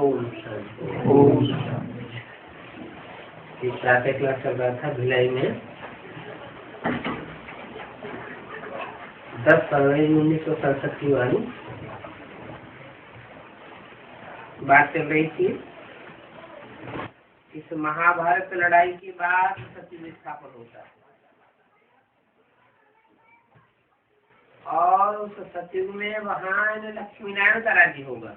ओम शांति। ओम शांति। प्रातः क्लास चल रहा था भिलाई में 10 फरवरी 1967 की वाली बात चल रही थी। इस महाभारत लड़ाई के बाद सत्य स्थापन होता है और उस सतयुग में वहां लक्ष्मी नारायण का राज्य होगा।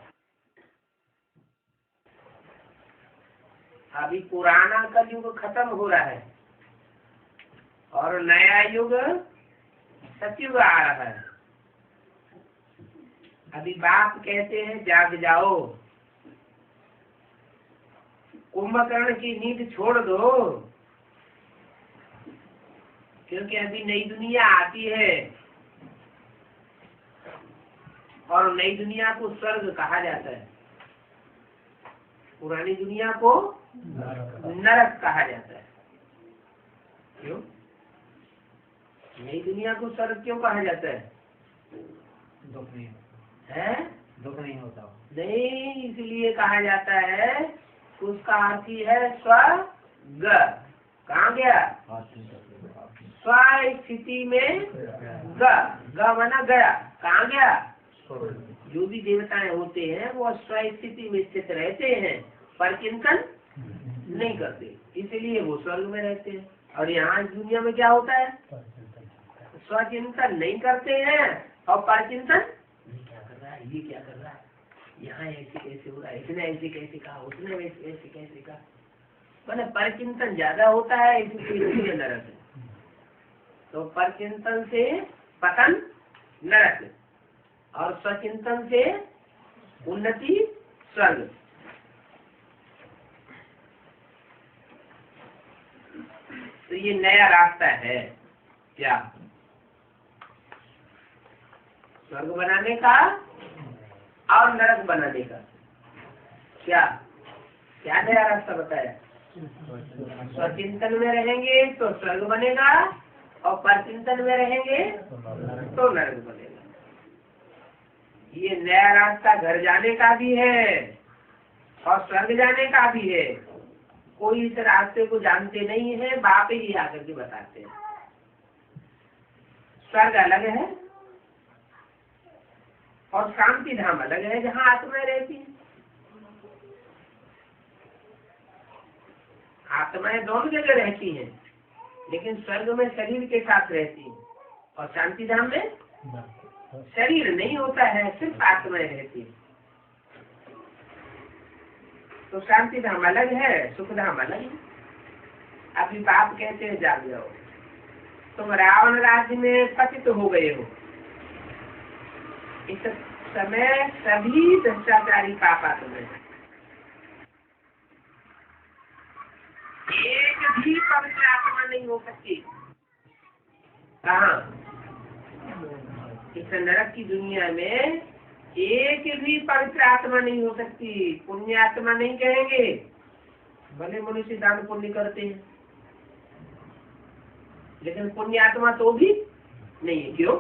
अभी पुराना कलयुग खत्म हो रहा है और नया युग सतयुग आ रहा है। अभी बाप कहते हैं जाग जाओ, कुंभकर्ण की नींद छोड़ दो, क्योंकि अभी नई दुनिया आती है और नई दुनिया को स्वर्ग कहा जाता है, पुरानी दुनिया को नरक कहा जाता है। क्यों नई दुनिया को स्वर्ग क्यों कहा जाता है? दुख नहीं है दुख नहीं होता। नहीं, इसलिए कहा जाता है उसका अर्थ ही है स्वर्ग। कहाँ गया? स्व स्थिति में ग माना गया। कहाँ गया? जो भी देवताएं होते हैं वो स्व स्थिति में स्थित रहते हैं पर चिंतन नहीं करते, इसलिए वो स्वर्ग में रहते हैं। और यहाँ इस दुनिया में क्या होता है? स्वचिंतन नहीं करते हैं और परचिंतन क्या कर रहा है, ये क्या कर रहा है, यहाँ ऐसे कैसे हो रहा है, इसने ऐसे कैसे कहा, उसने ऐसे कैसे कहा। मैंने परचिंतन ज्यादा होता है इसलिए नरक है। तो परचिंतन से पतन नरक और स्वचिंतन से उन्नति स्वर्ग। तो ये नया रास्ता है क्या? स्वर्ग बनाने का और नरक बनाने का। क्या क्या नया रास्ता बताया? स्वचिंतन में रहेंगे तो स्वर्ग बनेगा और परचिंतन में रहेंगे तो नरक बनेगा। ये नया रास्ता घर जाने का भी है और स्वर्ग जाने का भी है। कोई इस रास्ते को जानते नहीं है, बाप ही आकर के बताते हैं। स्वर्ग अलग है और शांति धाम अलग है जहाँ आत्माएं रहती है। आत्माएं दोनों जगह रहती हैं, लेकिन स्वर्ग में शरीर के साथ रहती हैं और शांति धाम में शरीर नहीं होता है, सिर्फ आत्माएं रहती है। तो शांति धाम अलग है, सुख धाम अलग है। अभी बाप कहते हैं जाग जाओ, तुम रावण राज्य में पतित हो गए हो। इस समय सभी भ्रष्टाचारी पापा तुम्हें, एक भी पवित्र आत्मा नहीं हो सकती। कहाँ? इस नरक की दुनिया में एक भी पवित्र आत्मा नहीं हो सकती। पुण्य आत्मा नहीं कहेंगे, भले मनुष्य दान पुण्य करते हैं, लेकिन पुण्य आत्मा तो भी नहीं है। क्यों?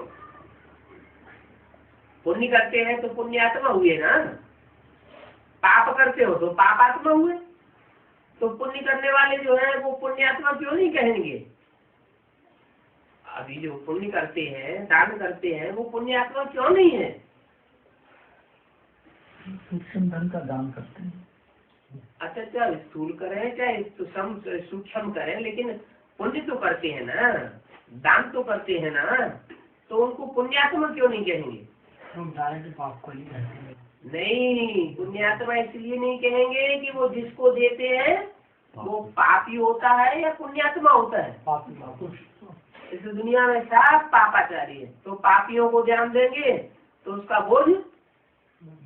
पुण्य करते हैं तो पुण्य आत्मा हुए ना, पाप करते हो तो पाप आत्मा हुए। तो पुण्य करने वाले जो है वो पुण्य आत्मा क्यों नहीं कहेंगे? अभी जो पुण्य करते हैं, दान करते हैं, वो पुण्य आत्मा क्यों नहीं है? सूक्ष्म धन का दान करते हैं। अच्छा, चाहे स्थूल करें चाहे सूक्ष्म करें, लेकिन पुण्य तो करते हैं ना, दान तो करते हैं ना, तो उनको पुण्यात्मा क्यों नहीं कहेंगे? पाप को नहीं कहते। नहीं, पुण्यात्मा इसलिए नहीं कहेंगे कि वो जिसको देते हैं वो पापी होता है या पुण्यात्मा होता है। इस दुनिया में सब पापाचारी है, तो पापियों को ध्यान देंगे तो उसका बोझ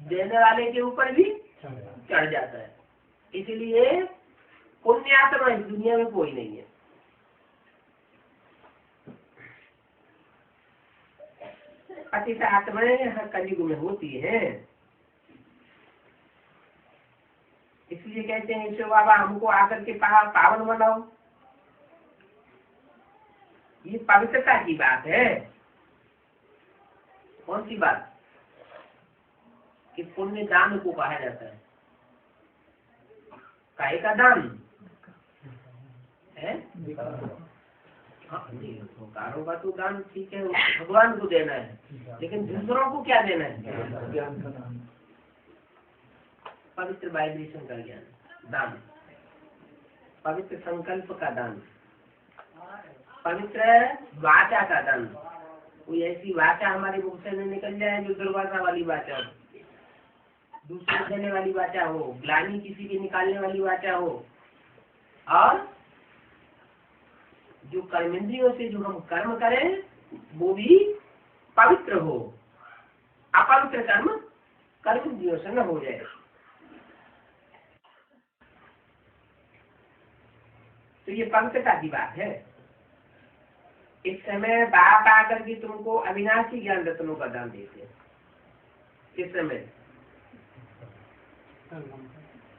देने वाले के ऊपर भी चढ़ जाता है। इसलिए पुण्यात्मा इस दुनिया में कोई नहीं है। पतित आत्माएं कलयुग में होती है। इसलिए कहते हैं ईश्वर बाबा हमको आकर के पावन बनाओ। ये पवित्रता की बात है। कौन सी बात? कि पुण्य दान को कहा जाता है। काहे का दान है? हाँ, कारों का तो दान ठीक है, भगवान को देना है, लेकिन दूसरों को क्या देना है? ज्ञान का दान, पवित्र वाइब्रेशन का ज्ञान दान, पवित्र संकल्प का दान, पवित्र वाचा का दान। कोई ऐसी वाचा हमारे मुख से न निकल जाए जो दुर्वासा वाली वाचा हो, दूसरे देने वाली वाचा हो, ग्लानि किसी की निकालने वाली वाचा हो, और जो कर्मेंद्रियों से जो हम कर्म करें वो भी पवित्र हो। अपवित्र कर्म कर्मेंद्रियों से न हो जाए। तो ये पवित्रता की बात है। इस समय बाप आकर के तुमको अविनाशी ज्ञान रत्नों का दान देते हैं। किस समय?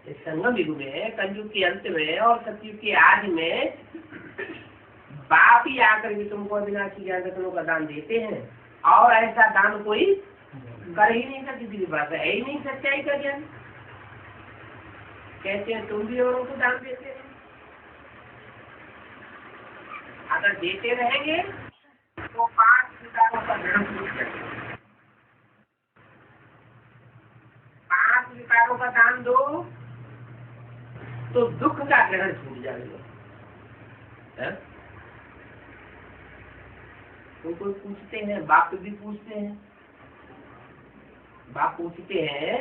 इस संगम युग में, कलयुग के अंत में और सतयुग के आदि में बाप ही आकर के तुमको अविनाशी ज्ञान रत्नों का दान देते हैं। और ऐसा दान कोई कर ही नहीं सकता, किसी की बात है ही नहीं। सच्चाई का ज्ञान कहते हैं तुम भी औरों को दान देते हैं। अगर देते रहेंगे तो 5 विकारों का ग्रहण छूट जाएगा। 5 विकारों का दान दो तो दुख का ग्रहण छूट जाएगा। तो कोई पूछते हैं, बाप भी पूछते हैं, बाप पूछते हैं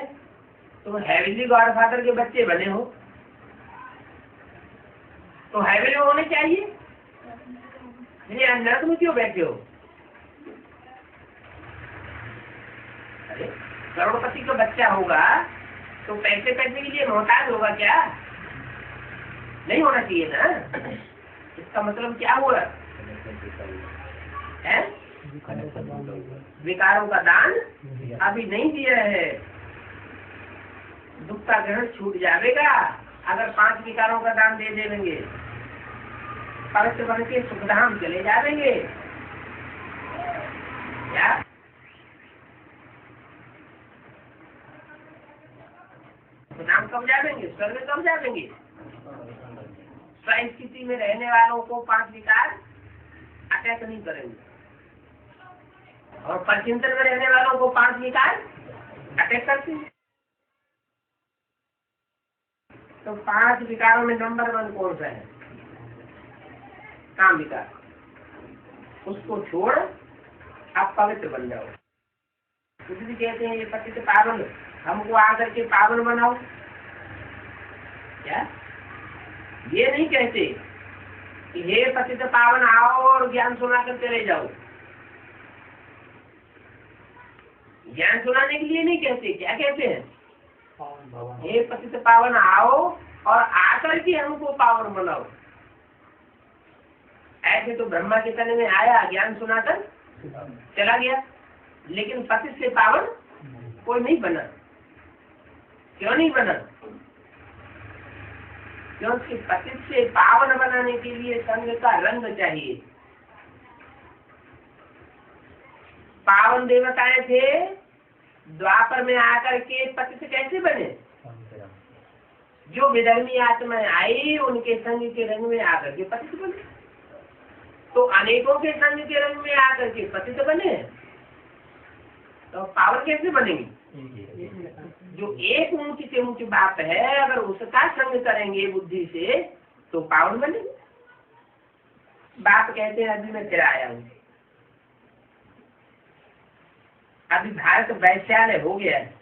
तुम हेवनली गॉडफादर के बच्चे बने हो तो हेवनली होने चाहिए, नरक में क्यों बैठे हो? अरे करोड़पति का बच्चा होगा तो पैसे के लिए मोहताज होगा क्या? नहीं होना चाहिए ना। इसका मतलब क्या हुआ है? विकारों का दान अभी नहीं दिया है। दुख का ग्रहण छूट जाएगा अगर 5 विकारों का दान दे देंगे। पवित्र बन के सुखधाम चले जाएंगे क्या? सुखधाम कब जाएंगे? स्वर्ग कब जाएंगे? स्थिति में रहने वालों को 5 विकार अटैक नहीं करेंगे और परचिंतन में रहने वालों को 5 विकार अटैक करते हैं। तो 5 विकारों में नंबर 1 कौन सा है? काम विकार। उसको छोड़ आप पवित्र बन जाओ। कुछ भी कहते हैं ये पतित पावन, हमको आकर के पावन बनाओ। क्या ये नहीं कहते कि हे पतित पावन आओ और ज्ञान सुना कर चले जाओ। ज्ञान सुनाने के लिए नहीं कहते। क्या कहते हैं? हे पतित पावन आओ और आकर के हमको पावन बनाओ। ऐसे तो ब्रह्मा के तन में आया, ज्ञान सुनाकर चला गया, लेकिन पतित से पावन कोई नहीं बना। क्यों नहीं बना? क्योंकि पतित से पावन बनाने के लिए संग का रंग चाहिए। पावन देवताएं थे, द्वापर में आकर के पतित कैसे बने? जो विधर्मी आत्माएं आई उनके संग के रंग में आकर के पतित बने। तो अनेकों के संग के रंग में आकर के पतित बने तो पावन कैसे बनेंगे? जो एक ऊंच से ऊंच बाप है, अगर उसका संग करेंगे बुद्धि से तो पावन बनेंगे। बाप कहते हैं अभी मैं फिर आया हूँ। अभी भारत वैश्यालय हो गया है।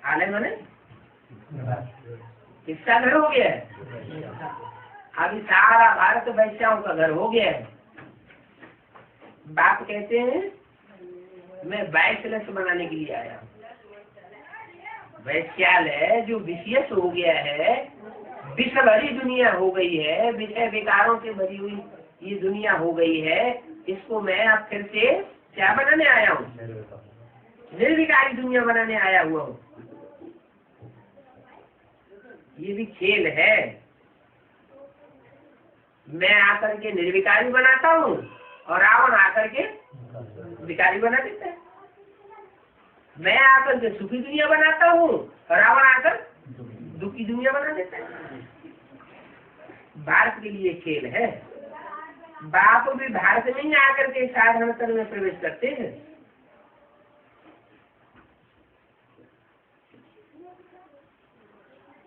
आलय माने किसका घर हो गया है? अभी सारा भारत वैश्याओं का घर हो गया है। बाप कहते हैं मैं वैश्यलस बनाने के लिए आया हूँ। वैश्यालय जो विशेष हो गया है, विश्व भरी दुनिया हो गई है, विषय विकारों से भरी हुई ये दुनिया हो गई है, इसको मैं अब फिर से क्या बनाने आया हूँ? निर्विकारी दुनिया बनाने आया हुआ हूँ। ये भी खेल है। मैं आकर के निर्विकारी बनाता हूँ और रावण आकर के विकारी बना देता है। मैं आकर के सुखी दुनिया बनाता हूँ और रावण आकर उनकी दुनिया बना देता है। भारत के लिए खेल है। बाप भी भारत में ही आकर के साधारण तन में प्रवेश करते हैं।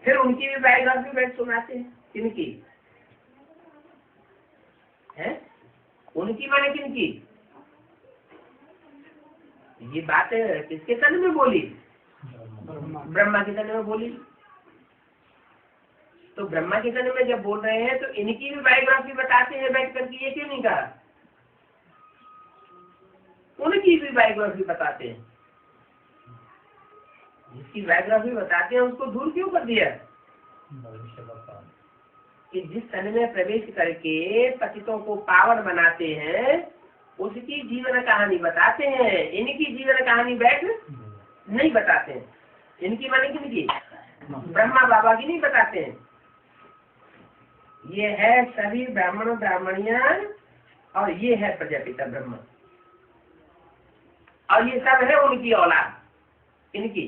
फिर उनकी भी बायोग्राफी बैठ सुनाते हैं। किनकी है? उनकी माने किनकी? ये बात किसके तन में बोली? ब्रह्मा के तन में बोली। तो ब्रह्मा के तन में जब बोल रहे हैं तो इनकी भी बायोग्राफी बताते हैं बैठ करके। ये क्यों नहीं कहा? उनकी भी बायोग्राफी बताते हैं। जिसकी बायोग्राफी बताते हैं उसको दूर क्यों कर दिया? कि जिस तन में प्रवेश करके पतितों को पावन बनाते हैं उसकी जीवन कहानी बताते हैं। इनकी जीवन कहानी बैठ नहीं बताते हैं। इनकी माने किनकी? ब्रह्मा बाबा की नहीं बताते हैं। ये है सभी ब्राह्मण ब्राह्मणियां और ये है प्रजापिता ब्रह्मा और ये सब है उनकी औलाद। इनकी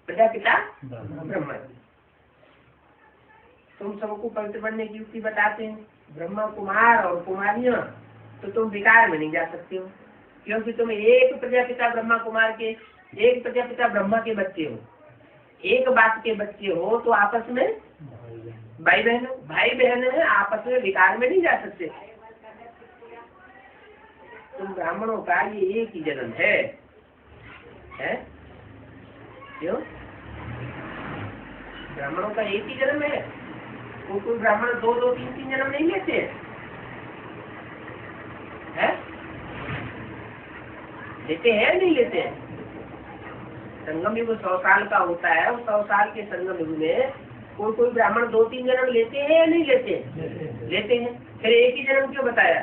प्रजापिता ब्रह्मा। तुम सबको पवित्र बनने की युक्ति बताते हैं। ब्रह्मा कुमार और कुमारियां तो तुम विकार में नहीं जा सकते हो, क्योंकि तुम एक प्रजापिता ब्रह्मा कुमार के, एक प्रजापिता ब्रह्मा के बच्चे हो, एक बाप के बच्चे हो। तो आपस में भाई बहन है, आपस में विकार में नहीं जा सकते। तुम ब्राह्मणों का ये एक ही जन्म है? क्यों? ब्राह्मणों का एक ही जन्म है। कोई ब्राह्मण दो दो तीन तीन जन्म नहीं लेते हैं? लेते हैं नहीं लेते हैं? संगम युग 100 साल का होता है। उस 100 साल के संगम युग में कोई ब्राह्मण 2-3 जन्म लेते हैं या नहीं लेते हैं? लेते हैं। फिर एक ही जन्म क्यों बताया?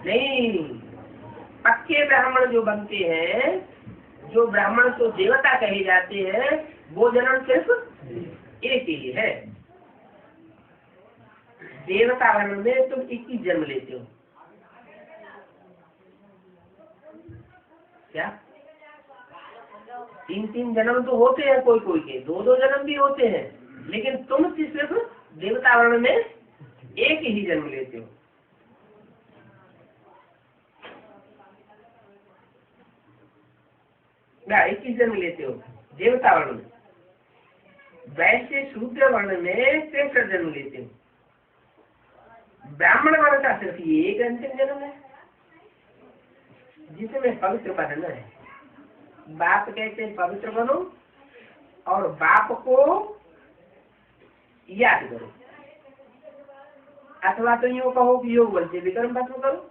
नहीं, पक्के ब्राह्मण जो बनते हैं, जो ब्राह्मण तो देवता कहे जाते हैं, वो जन्म सिर्फ एक ही है। देवता वर्ण में तुम 21 जन्म लेते हो। क्या 3-3 जन्म तो होते हैं, कोई के 2-2 जन्म भी होते हैं, लेकिन तुम सिर्फ देवता वर्ण में एक ही जन्म लेते हो। ना 21 जन्म लेते हो देवता वर्ण में। वैसे शूद्र वर्ण में 63 जन्म लेते हो। ब्राह्मण वर्ण का सिर्फ एक अंतिम जन्म है जिसमें पवित्र बनना है। बाप कहते हैं पवित्र बनो और बाप को याद करो, अथवा तो यूँ कहो कि योग बल से विक्रम भस्म करो।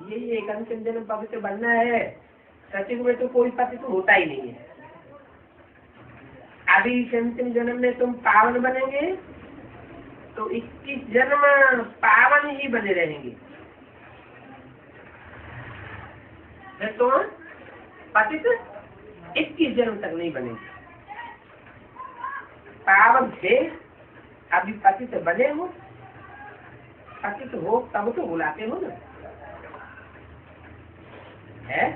ये एक अंतिम जन्म पवित्र बनना है। सचिव में तो कोई पति तो होता ही नहीं है। अभी अंतिम जन्म में तुम पावन बनेंगे तो 21 जन्म पावन ही बने रहेंगे। तो पतित 21 जन्म तक नहीं बनेंगे। पावन थे, अभी पतित बने हो, पतित हो तब तो बुलाते हो ना। है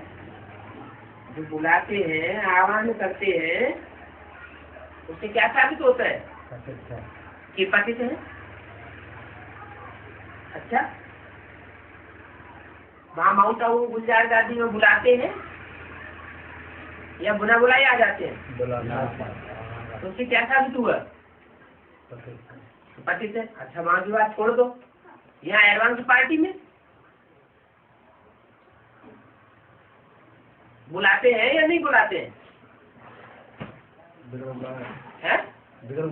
जो बुलाते हैं, आह्वान करते हैं, उससे क्या साबित होता है कि पतित है। अच्छा, वहाँ माउंट आबू गुलजार गादी में बुलाते हैं या बुला बुलाए आ जाते हैं? तो उससे क्या साबित हुआ? पतित है। अच्छा, वहाँ की बात छोड़ दो, यहाँ एडवांस पार्टी में बुलाते हैं या नहीं बुलाते हैं? बिगड़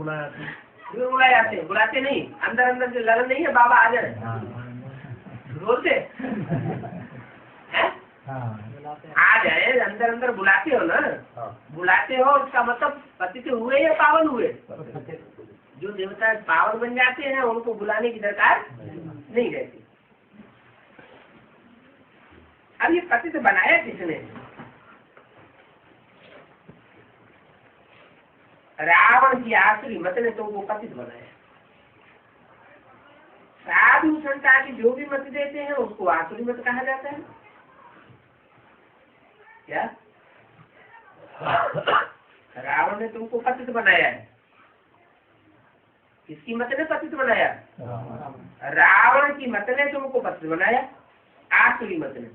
बुलाए आते हैं। बुलाते नहीं, अंदर अंदर से लगन नहीं है बाबा आ जाए बोलते हैं, आ जाए अंदर अंदर बुलाते हो ना। बुलाते हो उसका मतलब पतित हुए या पावन हुए? जो देवता पावन बन जाते हैं उनको बुलाने की दरकार नहीं रहती। अब ये पतित बनाया किसने? रावण की आसुरी मत ने तुमको पतित बनाया। साधु संता की जो भी मत देते हैं उसको आसुरी मत कहा जाता है। क्या रावण ने तुमको पतित बनाया है। किसकी मत ने पतित बनाया? रावण की मत ने तुमको पतित बनाया, आसुरी मत ने।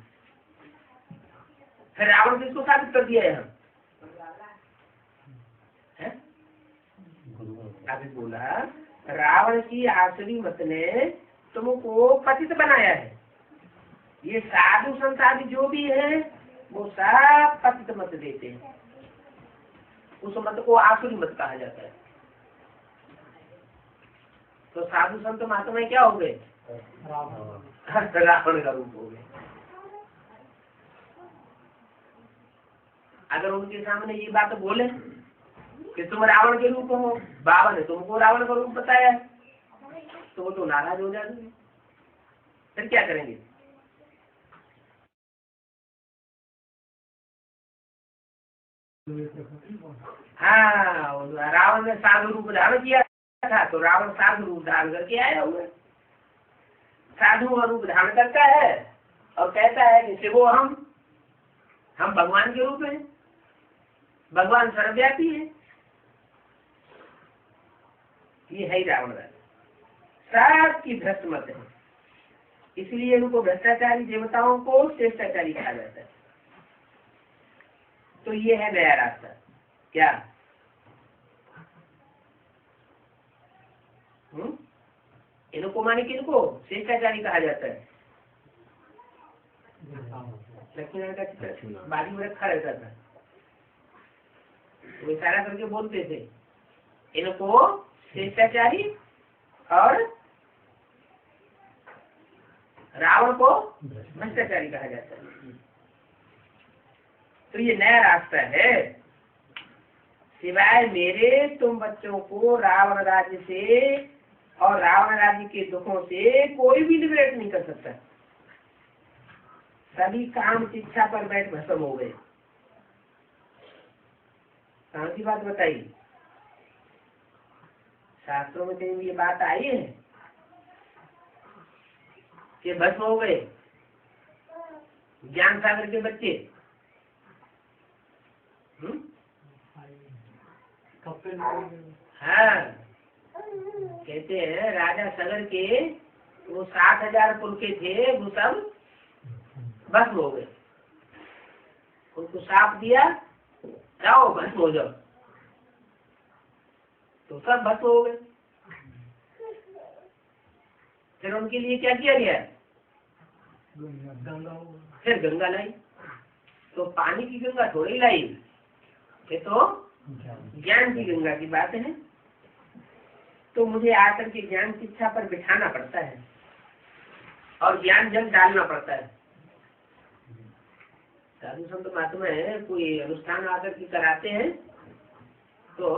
फिर रावण किसको साबित कर दिया यहाँ? अभी बोला रावण की आसुरी मत ने तुमको पतित बनाया है। ये साधु संत आदि जो भी है वो सब पतित मत देते हैं। उस मत को आसुरी मत कहा जाता है। तो साधु संत महात्मा क्या हो गए? रावण का रूप हो गए। अगर उनके सामने ये बात बोले कि तुम रावण के रूप हो, बाबा ने तुमको रावण का रूप बताया, तो वो तो नाराज हो जाएंगे। फिर क्या करेंगे? हाँ, रावण ने साधु रूप धारण किया था, तो रावण साधु रूप धारण करके आया हुआ। साधु का रूप धारण करता है और कहता है कि शिवो हम भगवान के रूप में, भगवान सर्वव्यापी है। ये है रावण राज की भ्रष्ट मत है। इसलिए उनको भ्रष्टाचारी देवताओं को श्रेष्ठाचारी कहा जाता है। तो ये है नया रास्ता। क्या? इनको माने किनको श्रेष्ठाचारी कहा जाता है? लक्ष्मीनारायण का चित्र बारी में रखा रहता था, वो इशारा करके बोलते थे इनको श्रेष्ठाचारी और रावण को भ्रष्टाचारी कहा जाता है। तो ये नया रास्ता है। सिवाय मेरे तुम बच्चों को रावण राज्य से और रावण राज्य के दुखों से कोई भी लिबरेट नहीं कर सकता। सभी काम शिक्षा पर बैठ भस्म हो गए। कहाँ की बात बताई? शास्त्रों में कहीं ये बात आई है कि भस्म हो गए ज्ञान सागर के बच्चे? हाँ, कहते हैं राजा सगर के वो 7,000 कुल के थे, वो सब भस्म हो गए। उनको साप दिया, जाओ भस्म हो जाओ, तो सब भस्म हो गए। फिर उनके लिए क्या किया गया? फिर गंगा लाई। तो पानी की गंगा थोड़ी लाई, ये तो ज्ञान की गंगा की बात है। तो मुझे आकर के ज्ञान शिक्षा पर बिठाना पड़ता है और ज्ञान जल डालना पड़ता है। साधु संत महात्मा है, कोई अनुष्ठान आकर के कराते हैं तो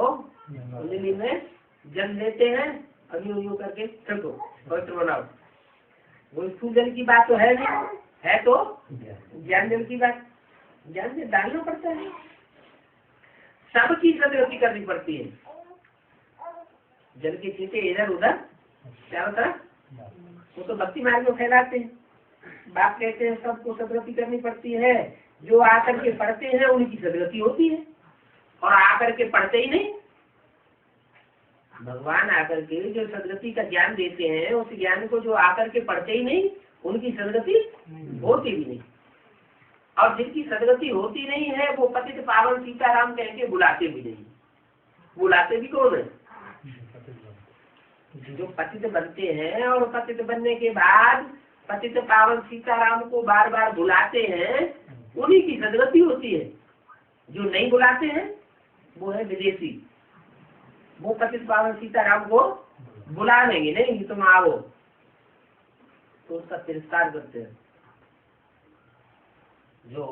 उंगली में जल लेते हैं और यूं करके छिड़को, पवित्र बनाओ। वो स्थूल जल की बात तो है नहीं, है तो ज्ञान जल की बात। ज्ञान जल डालना पड़ता है, सबकी सदगति करनी पड़ती है। जल के छींटे इधर उधर क्या होता है, वो तो भक्ति मार्ग में फैलाते हैं। बाप कहते हैं सबको सदगति करनी पड़ती है। जो आकर के पढ़ते हैं उनकी सदगति होती है, और आकर के पढ़ते ही नहीं। भगवान आकर के जो सदगति का ज्ञान देते हैं, उस ज्ञान को जो आकर के पढ़ते ही नहीं, उनकी सदगति होती भी नहीं। और जिनकी सदगति होती नहीं है वो पतित पावन सीताराम कह के बुलाते भी नहीं। बुलाते भी कौन है? जो पतित बनते हैं और पतित बनने के बाद पतित पावन सीताराम को बार बार बुलाते हैं, उन्हीं की सदगति होती है। जो नहीं बुलाते हैं वो है विदेशी। वो पतित पावन सीताराम को बुला लेंगे नहीं तुम आओ, तो उसका तिरस्कार करते हैं। जो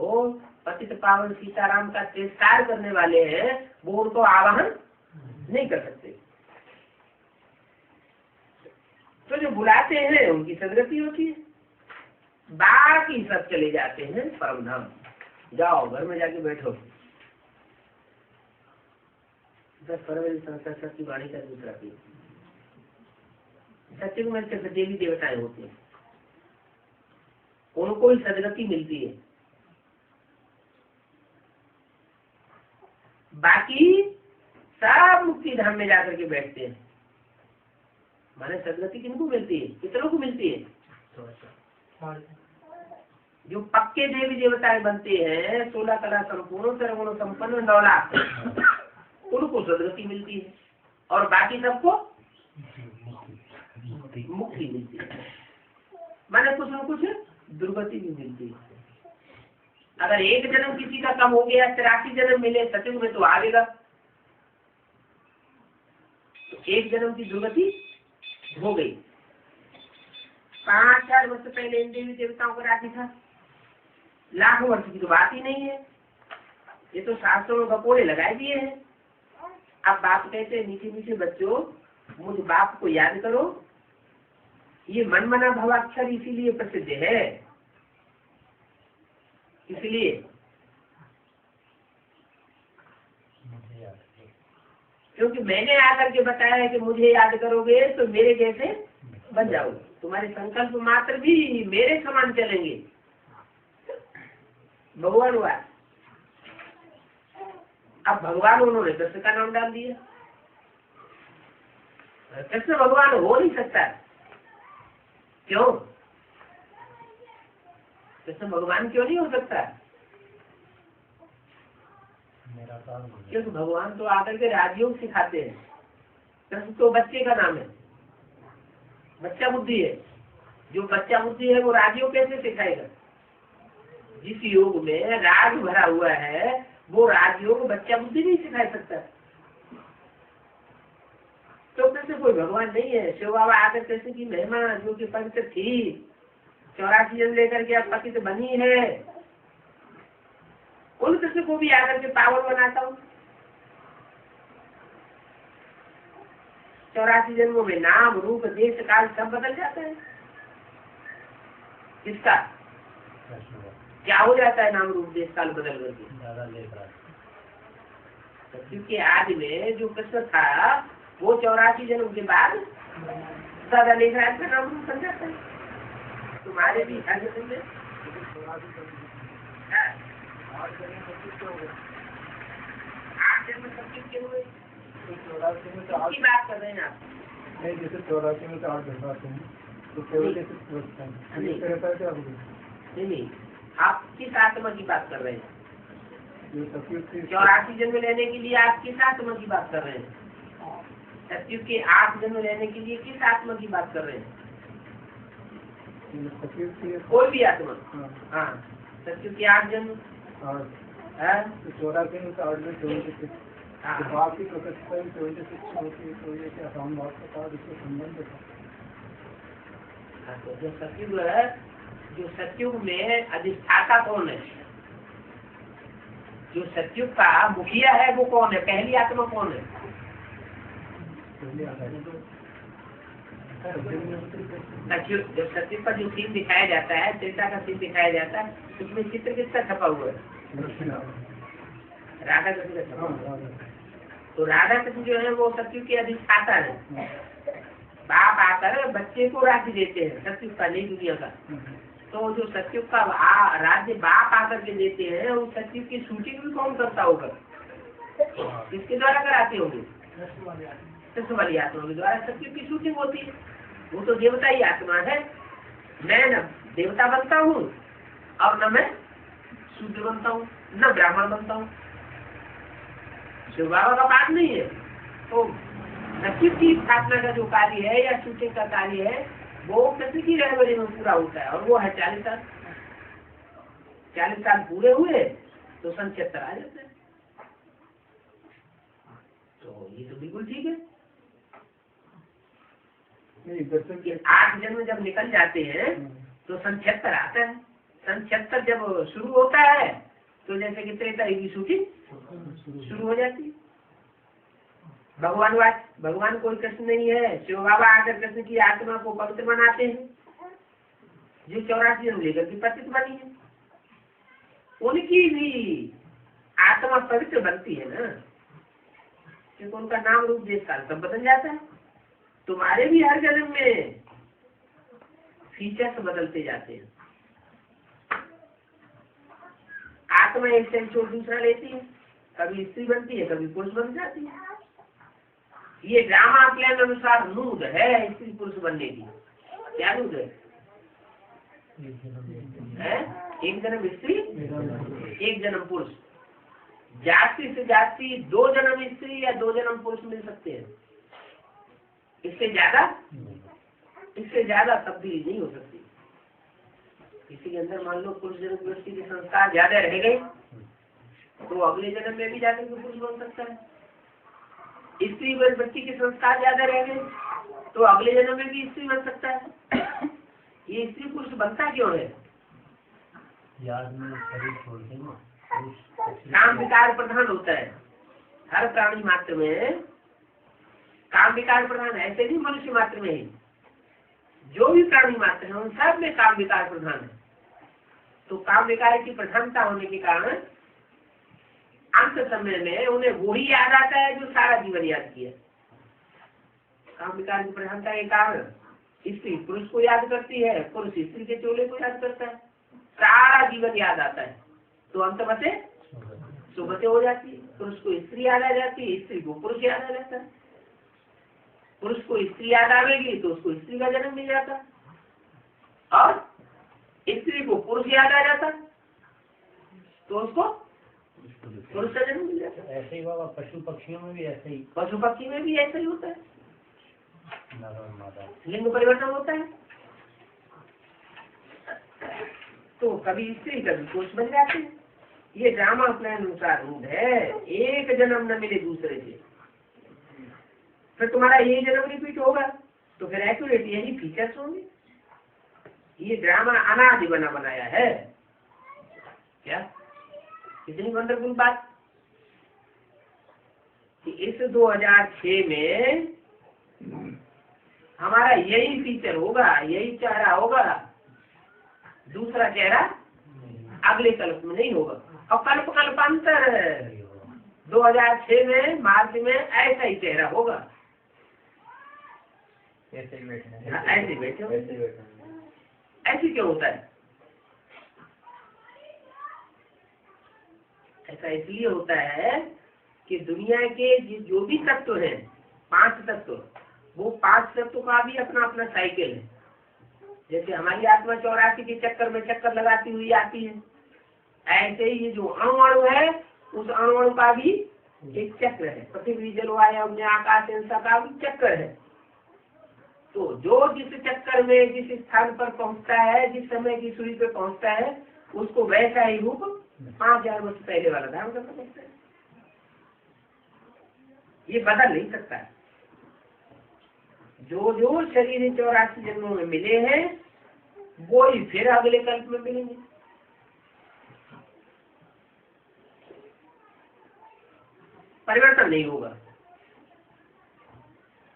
पतित पावन सीताराम का तिरस्कार करने वाले हैं वो उनको आवाहन नहीं कर सकते। तो जो बुलाते हैं उनकी सदगति होती है। बाकी सब चले जाते हैं परम धाम। जाओ घर में जाके बैठो। 10 फरवरी संस्था की वाणी का दूसरा पीढ़। सत्य में सिर्फ देवी देवताएं होते हैं, उनको ही सदगति मिलती है। बाकी सब मुक्ति धाम में जाकर के बैठते हैं। माने सदगति किनको मिलती है? कितनों को मिलती है? जो पक्के देवी देवताएं बनते हैं, 16 कला संपूर्ण, सर्वगुण संपन्न, 9 लाख, उनको सदगति मिलती है और बाकी सबको मुक्ति मिलती है। माने कुछ न कुछ दुर्गति भी मिलती है। अगर एक जन्म किसी का कम हो गया, 83 जन्म मिले सतयुग में तो आएगा, तो एक जन्म की दुर्गति हो गई। 5000 वर्ष पहले इन देवी देवताओं का राज्य था, लाखों वर्ष की तो बात ही नहीं है। ये तो शास्त्रों में गपोड़े लगाए दिए हैं। अब बाप कहते हैं मीठे मीठे बच्चों, मुझ बाप को याद करो। ये मनमना भवाक्षर इसीलिए प्रसिद्ध है, इसलिए क्योंकि मैंने आकर के बताया है कि मुझे याद करोगे तो मेरे जैसे बन जाओगे। तुम्हारे संकल्प मात्र भी मेरे समान चलेंगे। भगवान हुआ, अब भगवान उन्होंने कृष्ण का नाम डाल दिया। कृष्ण भगवान हो नहीं सकता। क्यों? कृष्ण भगवान क्यों नहीं हो सकता? क्योंकि भगवान तो आकर के राजयोग सिखाते हैं। कृष्ण तो बच्चे का नाम है, बच्चा बुद्धि है। जो बच्चा बुद्धि है वो राजयोग कैसे सिखाएगा? जिस योग में राज भरा हुआ है वो राजयोग बच्चा बुद्धि नहीं सिखा सकता। तो कृष्ण कोई भगवान नहीं है। शिव बाबा आकर कृष्ण की महिमा जो कि पवित्र थी, 84 जन्म लेकर के अब पतित बनी है, उन कृष्ण को भी आकर के पावन बनाता हूँ। 84 जन्मों में नाम रूप देश काल सब बदल जाता है। किसका क्या हो जाता है? नाम रूप देश काल बदल करके। क्योंकि आदि में जो कृष्ण था वो 84 जन्म के बाद ज्यादा लेख राज का नाम रूप बन जाता है। तुम्हारे भी हर जन्म में 8 जन्म सब किसके हुए? की बात कर रहे हैं आप? नहीं, जैसे 84 में तो 8 जन्म आते हैं, तो केवल नहीं, आप किस आत्मा की बात कर रहे हैं? 84 जन्म लेने के लिए आप किस आत्मा की बात कर रहे हैं? सत्युग के 8 जन्म लेने के लिए किस आत्मा की बात कर रहे हैं? कोई भी आत्मा। हाँ, सत्युग के 8 जन्म। 84 में तो 8 में 76, बाकी प्रकृति 76 होती है। तो ये क्या हम बात के साथ इसको संबंध है? जो सत्युग है, जो सत्युग में अधिष्ठाता कौन है? जो सत्युग का मुखिया है वो कौन है? पहली आत्मा कौन है? सत्युग, जब सत्युग का जो सीन दिखाया जाता है, त्रेता का सीन दिखाया जाता है, उसमें चित्र किसका छपा हुआ है? राधा कृष्ण का छपा हुआ है। तो राधा कृष्ण जो है वो सत्युग के अधिष्ठाता है। बाप आकर बच्चे को राज्य देते हैं सत्युग का, नई दुनिया का। तो जो सत्युग का राज्य बाप आकर के देते हैं, उस सत्युग की शूटिंग भी कौन करता होगा? किसके द्वारा कराते होंगे? कृष्ण वाली आत्मा के द्वारा सत्युग की शूटिंग होती है। वो तो देवता ही आत्मा है। मैं न देवता बनता हूँ और न मैं शूद्र बनता हूँ, न ब्राह्मण बनता हूँ। शिव बाबा का बात नहीं है। तो सत्युग की स्थापना का जो कार्य है या शूटिंग का कार्य है वो कृष्ण की रहबरी में पूरा होता है, और वो है 40 साल। 40 साल पूरे हुए तो सन 76 आ जाते हैं। तो ये तो बिल्कुल ठीक है। नहीं, दर्शन के 8 जन्म जब निकल जाते हैं तो सन 76 आता है। सन 76 जब शुरू होता है तो जैसे कि त्रेता युग की शूटिंग शुरू हो जाती है। भगवान कोई कृष्ण नहीं है। शिव बाबा आकर कृष्ण की आत्मा को पवित्र बनाते हैं, जो 84 जन्म लेकर के पतित बनी है। उनकी भी आत्मा पवित्र बनती है ना, क्योंकि उनका नाम रूप देश काल सब बदल जाता है। तुम्हारे भी हर जन्म में फीचर्स बदलते जाते हैं। आत्मा एक सेल छोड़ दूसरा लेती है, कभी स्त्री बनती है, कभी पुरुष बन जाती है। ये ड्रामा प्लान अनुसार नूद है स्त्री पुरुष बनने की। क्या नूद है? एक जन्म स्त्री, एक जन्म पुरुष। जाति से जाति 2 जन्म स्त्री या 2 जन्म पुरुष मिल सकते हैं। इससे ज्यादा तब्दीली नहीं हो सकती। किसी के अंदर मान लो पुरुष जन्म व्यक्ति के संस्कार ज्यादा रह गए तो अगले जन्म में भी जाकर के पुरुष बन सकता है। स्त्री व्यक्ति के संस्कार ज्यादा रह गए तो अगले जन्म में भी स्त्री बन सकता है। ये स्त्री पुरुष बनता क्यों है? याद में शरीर छोड़ के ना काम विकार प्रधान होता है हर प्राणी मात्र में। काम विकार प्रधान है, ऐसे नहीं मनुष्य मात्र में ही, जो भी प्राणी मात्र है उन सब में काम विकार प्रधान है। तो काम विकार की प्रधानता होने के कारण अंत समय में उन्हें वो ही याद आता है जो सारा जीवन याद किया। काम विकार की प्रधानता के कारण स्त्री पुरुष को याद करती है, पुरुष स्त्री के चोले को याद करता है, सारा जीवन याद आता है। तो अंत में सुबह हो जाती है। पुरुष को स्त्री याद आ जाती है, स्त्री को पुरुष याद आ जाता है। पुरुष को स्त्री याद आवेगी तो उसको स्त्री का जन्म मिल जाता है, और स्त्री को पुरुष याद आ जाता है तो उसको पुरुष का जन्म मिल जाता है। ऐसे ही बाबा पशु पक्षियों में भी ऐसे ही, पशु पक्षी में भी ऐसा ही होता है, लिंग परिवर्तन होता है। तो कभी स्त्री कभी पुरुष बन जाते हैं। ये ड्रामा प्लान अनुसार रूप है। एक जन्म न मिले दूसरे से, फिर तुम्हारा यही जन्म रिपीट होगा तो फिर एक्यूरेट यही फीचर्स होंगे। ये ड्रामा अनादि बना बनाया है। क्या कितनी वंडरफुल बात कि इस 2006 में हमारा यही फीचर होगा, यही चेहरा होगा, दूसरा चेहरा अगले कल्प में नहीं होगा। और कल्प कल्पांतर 2006 में मार्च में ऐसा ही चेहरा होगा। ऐसे ही बैठे ऐसे बैठे ऐसे क्यों होता है? ऐसा इसलिए होता है कि दुनिया के जो भी तत्व हैं, 5 तत्व, वो 5 तत्व का भी अपना अपना साइकिल है। जैसे हमारी आत्मा 84 के चक्कर में चक्कर लगाती हुई आती है, ऐसे ही ये जो अणु है उस अणु का भी एक चक्र है। पृथ्वी जलवायु अग्नि आकाश इनका का भी चक्र है। तो जो जिस चक्कर में जिस स्थान पर पहुंचता है, जिस समय की सूर्य पे पहुंचता है, उसको वैसा ही रूप 5000 वर्ष पहले वाला धारण करना पड़ता है। ये बदल नहीं सकता। जो जो शरीर 84 जन्मों में मिले हैं वो ही फिर अगले कल्प में मिलेंगे। परिवर्तन नहीं होगा।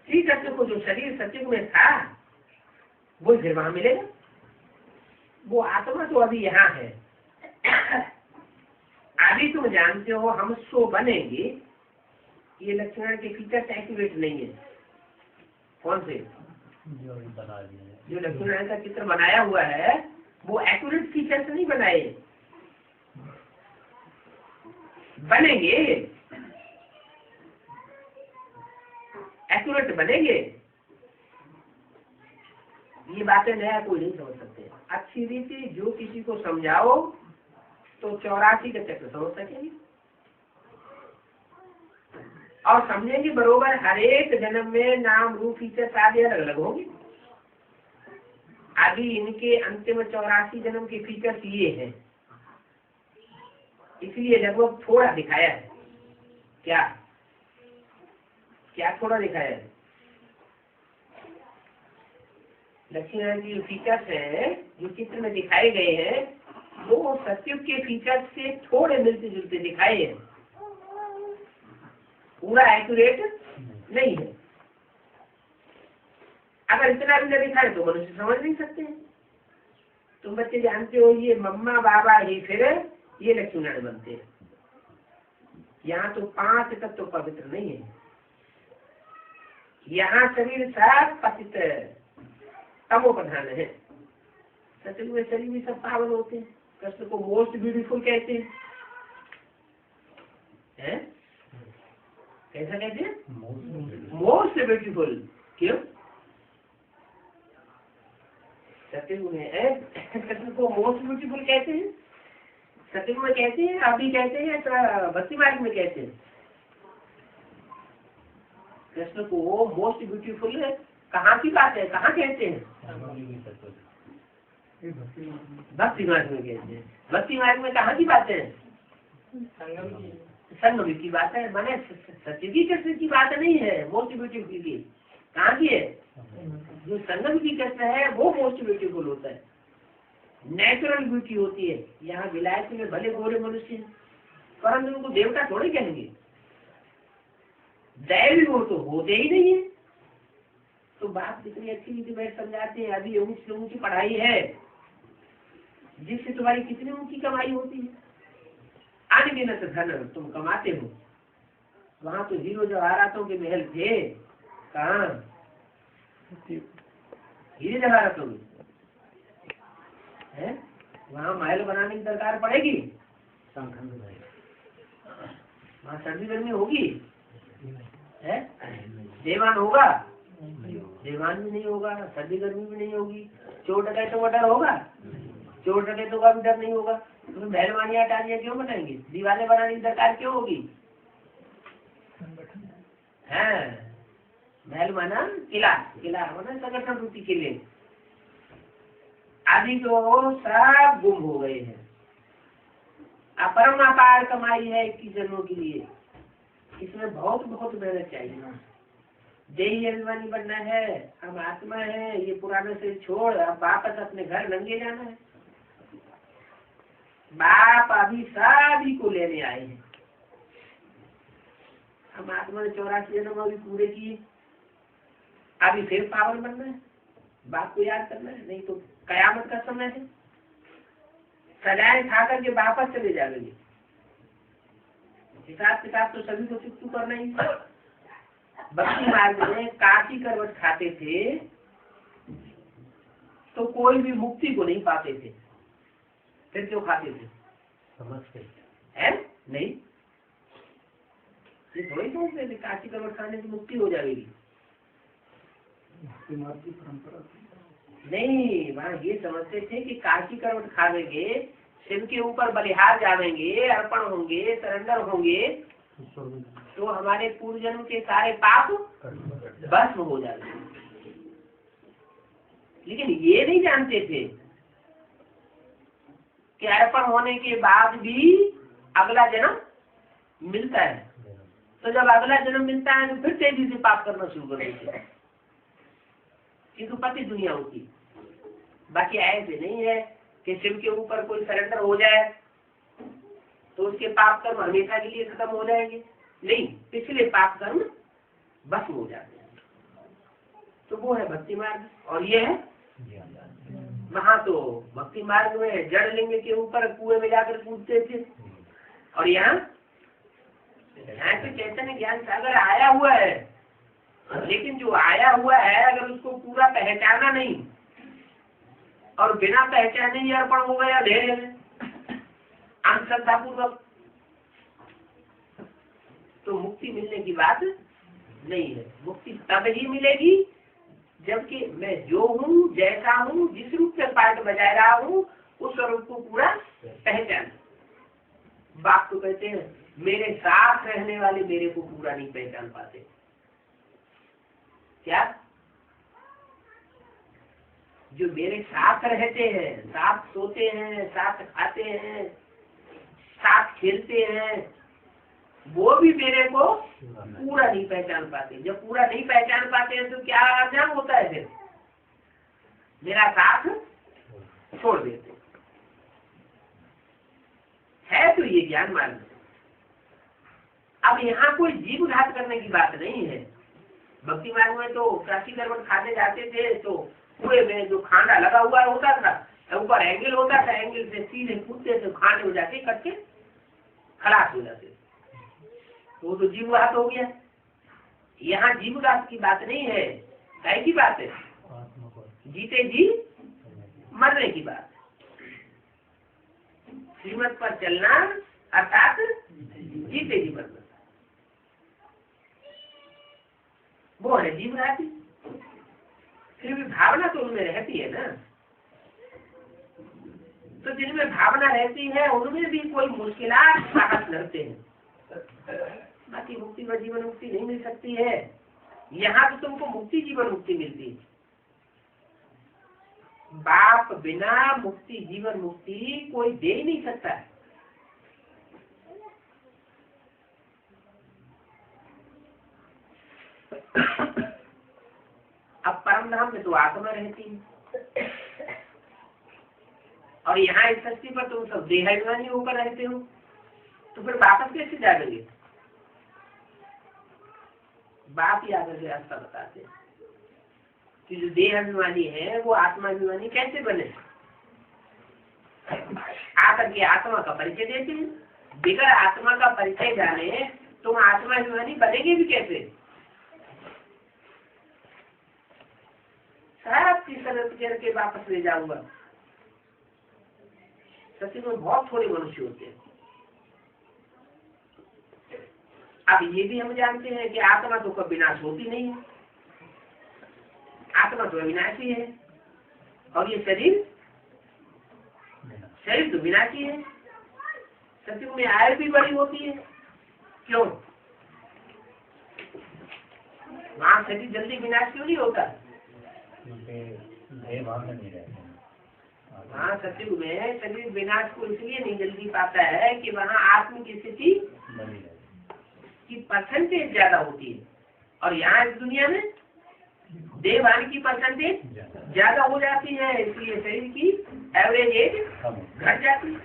श्री तत्व को जो शरीर सत्युग में था वो फिर वहां मिलेगा। वो आत्मा तो अभी यहाँ है। अभी तुम जानते हो हम सो बनेंगे, ये लक्ष्मण के फीचर्स एक्टिवेट नहीं है। कौन से? जो लक्ष्मण का चित्र बनाया हुआ है वो एक्यूरेट फीचर्स नहीं बनाए, बनेंगे, एक्यूरेट बनेंगे। ये बातें नया कोई नहीं समझ सकते। अच्छी रीति जो किसी को समझाओ तो 84 का चक्र समझ सकेंगे और समझेंगे बरोबर। हर एक जन्म में नाम रूप फीचर आदि अलग अलग होंगे। अभी इनके अंतिम 84 जन्म के फीचर्स ये हैं, इसलिए लगभग थोड़ा दिखाया है। क्या क्या थोड़ा दिखाया है? लक्ष्मीनारायण की जो फीचर्स है, जो चित्र में दिखाए गए हैं, वो सत्युग के फीचर्स से थोड़े मिलते जुलते दिखाए हैं, पूरा एक्यूरेट नहीं है। अगर इतना भी न दिखाए तो मनुष्य समझ नहीं सकते। तुम बच्चे जानते हो ये मम्मा बाबा ही फिर ये लक्ष्मीनारायण बनते हैं। यहाँ तो 5 तत्व पवित्र नहीं है। यहाँ शरीर सब पतित तमो प्रधान है। सत्युग में शरीर भी सब पावन होते हैं। कृष्ण को मोस्ट ब्यूटीफुल कहते हैं। कैसा कहते हैं? Most beautiful. क्यों? सतयुग में सतयुग को मोस्ट ब्यूटीफुल कहते हैं, सतयुग में कहते हैं, अभी कहते हैं, या भक्ति मार्ग में कहते हैं? कृष्ण को मोस्ट ब्यूटीफुल कहाँ की बात है, कहाँ कहते हैं? भक्ति मार्ग में कहते हैं। भक्ति मार्ग में कहाँ की बात है? संगम की बात है, माने सत्य की कृष्ण की बात नहीं है मोस्ट ब्यूटीफुल की। कहाँ की है? जो संगम की कृष्ण है वो मोस्ट ब्यूटीफुल होता है, नेचुरल ब्यूटी होती है। यहाँ विलायत में भले गोरे मनुष्य हैं, परंतु उनको देवता थोड़े कहेंगे, दैवी वो तो होते ही नहीं है। तो बात कितनी अच्छी रीति बैठ समझाते हैं। अभी ऊंची से ऊंची पढ़ाई है जिससे तुम्हारी कितनी ऊंची कमाई होती है, अनगिनत धन तुम कमाते हो। वहां तो हीरो जवाहरातों के महल थे, कहाँ? हीरे जवाहरातों में है, वहाँ महल बनाने की दरकार पड़ेगी? वहाँ सर्दी गर्मी होगी है? देवान होगा? देवान भी नहीं होगा, सर्दी गर्मी भी नहीं होगी। चोर डकैतों का डर होगा? चोर डकैतों का भी डर नहीं होगा। तुम्हें महलवानियां टालियां क्यों बनाएंगे? दीवारें बनाने की दरकार क्यों होगी? है महल माना किला, किला माना संगठन रूपी किले। आदि तो सब गुम हो गए हैं। अपरम अपार कमाई है 21 जन्मों के लिए, इसमें बहुत बहुत मेहनत चाहिए। देही अभिमानी बनना है, हम आत्मा है, ये पुराने से छोड़ अब वापस अपने घर नंगे जाना है। बाप अभी सभी को लेने आए हैं। हम आत्मा ने 84 जन्म अभी पूरे किए, अभी फिर पावन बनना है, बाप को याद करना है, नहीं तो कयामत का समय है, सजाएं खा करके वापस चले जाएंगे। हिसाब किताब तो सभी को चुप करना ही। भक्ति मार्ग में काशी करवट खाते थे तो कोई भी मुक्ति को नहीं पाते थे, फिर क्यों खाते थे? समझते है नहीं, ये थोड़ी सोचते थे काशी करवट खाने से मुक्ति हो जाएगी। की परंपरा नहीं, वहाँ ये समझते थे कि काशी करवट खावेंगे, शिव के ऊपर बलिहार जावेंगे, अर्पण होंगे, सरेंडर होंगे, तो हमारे पूर्व जन्म के सारे पाप भस्म हो जाएंगे। लेकिन ये नहीं जानते थे कि अर्पण होने के बाद भी अगला जन्म मिलता है। तो जब अगला जन्म मिलता है तो फिर तेजी से पाप करना शुरू कर देते हैं। किंतु पति दुनिया होती, बाकी ऐसे नहीं है कि शिव के ऊपर कोई सरेंडर हो जाए तो उसके पाप कर्म हमेशा के लिए खत्म हो जाएंगे। नहीं, पिछले पाप कर्म भस्म हो जाते हैं। तो वो है भक्ति मार्ग। और ये है वहाँ तो भक्ति मार्ग में जड़ लिंग के ऊपर कुएं में जाकर कूदते थे, और यहाँ तो चैतन्य ज्ञान सागर आया हुआ है, लेकिन जो आया हुआ है अगर उसको पूरा पहचाना नहीं और बिना पहचाने ही अर्पण हो गया ढेरे में अंधश्रद्धा पूर्वक, तो मुक्ति मिलने की बात नहीं है। मुक्ति तब ही मिलेगी जबकि मैं जो हूँ, जैसा हूँ, जिस रूप से पाठ बजा रहा हूँ, उस स्वरूप को पूरा पहचान। बाप तो कहते हैं मेरे साथ रहने वाले मेरे को पूरा नहीं पहचान पाते। क्या? जो मेरे साथ रहते हैं, साथ सोते हैं, साथ खाते हैं, साथ खेलते हैं, वो भी मेरे को पूरा नहीं पहचान पाते। जब पूरा नहीं पहचान पाते हैं तो क्या अज्ञान होता है? फिर मेरा साथ छोड़ देते है। तो ये ज्ञान मार्ग। अब यहाँ कोई जीव घात करने की बात नहीं है। भक्ति मार्ग में तो काशी करवट खाते जाते थे तो कुएं में जो खाना लगा हुआ होता था, ऊपर एंगल होता था, एंगल से सीधे कूदते थे, खाने हो जाते, कट के खलास हो जाते, तो तो जीवघात हो गया। यहाँ जीवघात की बात नहीं है, काय की बात है? जीते जी मरने की बात। श्रीमत पर चलना अर्थात जीते जी मरना। वो है जीव राशि। फिर भी भावना तो उनमें रहती है ना। तो जिनमें भावना रहती है उनमें भी कोई मुश्किलात साहस रहते हैं। बाकी मुक्ति व जीवन मुक्ति नहीं मिल सकती है। यहाँ तो तुमको मुक्ति जीवन मुक्ति मिलती है। बाप बिना मुक्ति जीवन मुक्ति कोई दे ही नहीं सकता है। अब परम धाम में तो आत्मा रहती है और यहाँ इस सृष्टि पर तुम सब देहाभिमानी होकर रहते हो, तो फिर वापस कैसे जाओगे? बाप ही आकर के रास्ता बताते हैं कि जो देहाभिमानी है वो आत्माभिमानी कैसे बने। आकर के आत्मा का परिचय देते हैं। बिगर आत्मा का परिचय जाने तुम आत्माभिमानी बनेंगे भी कैसे? सब की शरत करके वापस ले जाऊंगा। सच में बहुत थोड़े मनुष्य होते हैं। अब ये भी हम जानते हैं कि आत्मा तो कभी विनाश होती नहीं है। आत्मा तो अविनाशी है और ये शरीर तो विनाशी है। सत्य में आयु भी बड़ी होती है। क्यों? वहाँ शरीर जल्दी विनाश क्यों नहीं होता? हाँ, सत्युग में शरीर विनाश को इसलिए नहीं जल्दी पाता है कि वहाँ आत्म की स्थिति की परसेंटेज ज्यादा होती है और यहाँ इस दुनिया में देवान की परसेंटेज ज्यादा हो जाती है, इसलिए शरीर की एवरेज एज घट जाती है।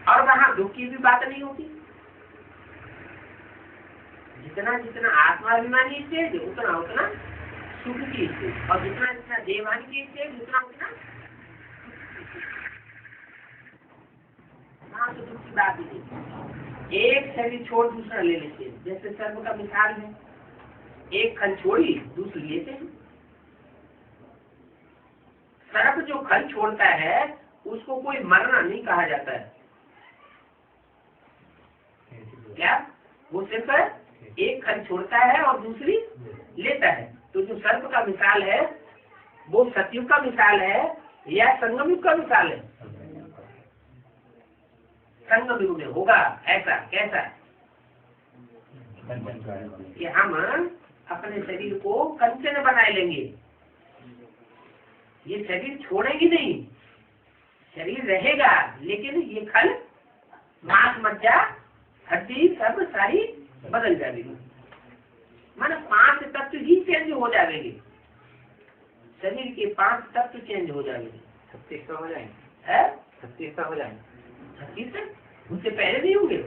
और वहाँ दुख की भी बात नहीं होती। जितना जितना आत्माभिमानी स्टेज उतना उतना सुख की स्टेज, और जितना जितना देवान की स्टेज उतना उतना वहाँ तो दुख की बात ही नहीं। एक शरीर छोड़ दूसरा ले लेते हैं, जैसे सर्प का मिसाल है। एक खल छोड़ी दूसरी लेते हैं। सर्प जो खल छोड़ता है उसको कोई मरना नहीं कहा जाता है। क्या? वो सिर्फ एक खल छोड़ता है और दूसरी लेता है। तो जो सर्प का मिसाल है वो सतयुग का मिसाल है या संगम युग का मिसाल है? संगम युग में होगा ऐसा। कैसा? कि हम अपने शरीर को कंचन बनाए लेंगे। ये शरीर छोड़ेगी नहीं, शरीर रहेगा, लेकिन ये खल मांस मज्जा हड्डी सब सारी बदल जाएगी। माना 5 तत्व ही चेंज हो जाएंगे। शरीर के 5 तत्व चेंज हो जाएंगे। 36 हो जाएंगे। 36 हो जाएंगे। 36 उससे पहले नहीं होंगे।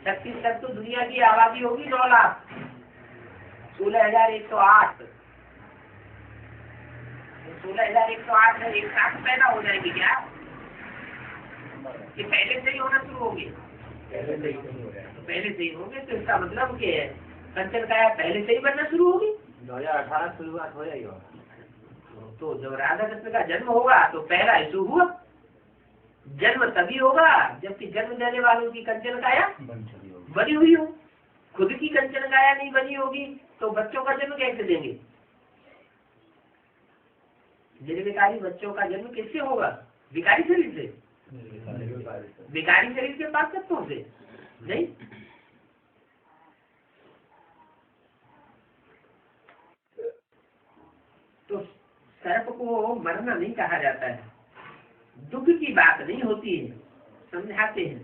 36 तक तो दुनिया की आबादी होगी 9 लाख 16,108। 16,108 में एक साथ पैदा हो जाएंगे क्या? कि पहले से ही होना शुरू होंगे? पहले से ही होंगे। तो इसका मतलब कि कंचन काया पहले से ही बनना शुरू होगी। 2018 शुरुआत हो जाएगी। तो जब राधा कृष्ण का जन्म होगा तो पहला इशू हुआ। जन्म तभी होगा जबकि जन्म देने वालों की कंचन काया बनी हुई हो। खुद की कंचन काया नहीं बनी होगी तो बच्चों का जन्म कैसे देंगे? निर्विकारी बच्चों का जन्म किससे होगा? विकारी शरीर से। विकारी शरीर के पास तत्वों से नहीं। तो सर्प को मरना नहीं कहा जाता है। दुख की बात नहीं होती है। समझाते हैं।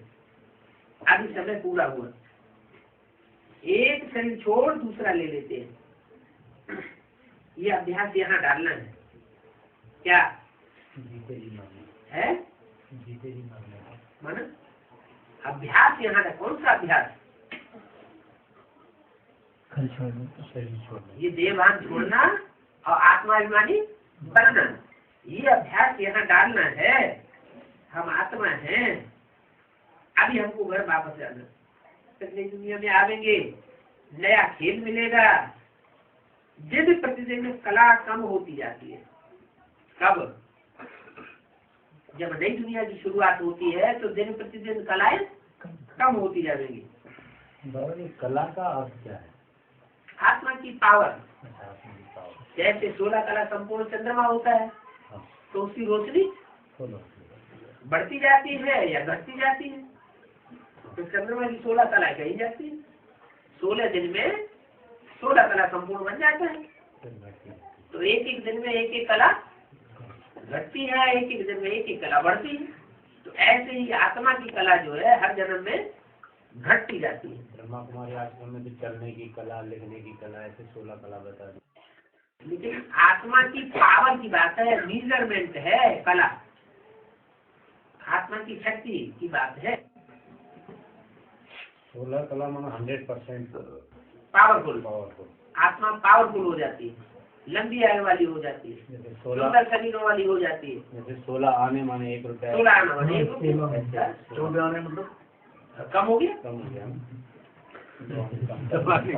अभी समय पूरा हुआ, एक शरीर छोड़ दूसरा ले लेते हैं। ये अभ्यास यहाँ डालना है। क्या है? माना अभ्यास यहाँ का कौन सा अभ्यास? ये देहभान छोड़ना और आत्माभिमानी बनना, ये अभ्यास यहाँ डालना है। हम आत्मा हैं। अभी हमको घर वापस जाना, नई दुनिया में आवेंगे, नया खेल मिलेगा। दिन प्रतिदिन कला कम होती जाती है। कब? जब नई दुनिया की शुरुआत होती है तो दिन प्रतिदिन कलाएं कम होती जाएंगी। बाबा जी कला का अर्थ क्या है? आत्मा की पावर। अच्छा, आपने बताओ। जैसे 16 कला संपूर्ण चंद्रमा होता है, हाँ, तो उसकी रोशनी बोलो। बढ़ती जाती है या घटती जाती है? तो चंद्रमा की 16 कला कही जाती है। 16 दिन में 16 कला संपूर्ण बन जाता है। तो एक एक दिन में एक एक कला घटती है, एक एक दिन में एक एक कला बढ़ती है। तो ऐसे ही आत्मा की कला जो है हर जन्म में घटती जाती है। ब्रह्मा कुमारी आश्रम में भी चलने की कला, लिखने की कला, ऐसे 16 कला बता दी। लेकिन आत्मा की पावर की बात है, मेजरमेंट है कला, आत्मा की शक्ति की बात है। 16 कला माना 100% पावरफुल, पावरफुल। आत्मा पावरफुल हो जाती है, लंबी आयु वाली हो जाती है, जैसे सुंदर शरीरों वाली हो जाती है। जैसे 16 आने माने 1 रुपया। 16 आना माने 1 रुपया। 14 आने मतलब कम हो गया। कम हो गया ना?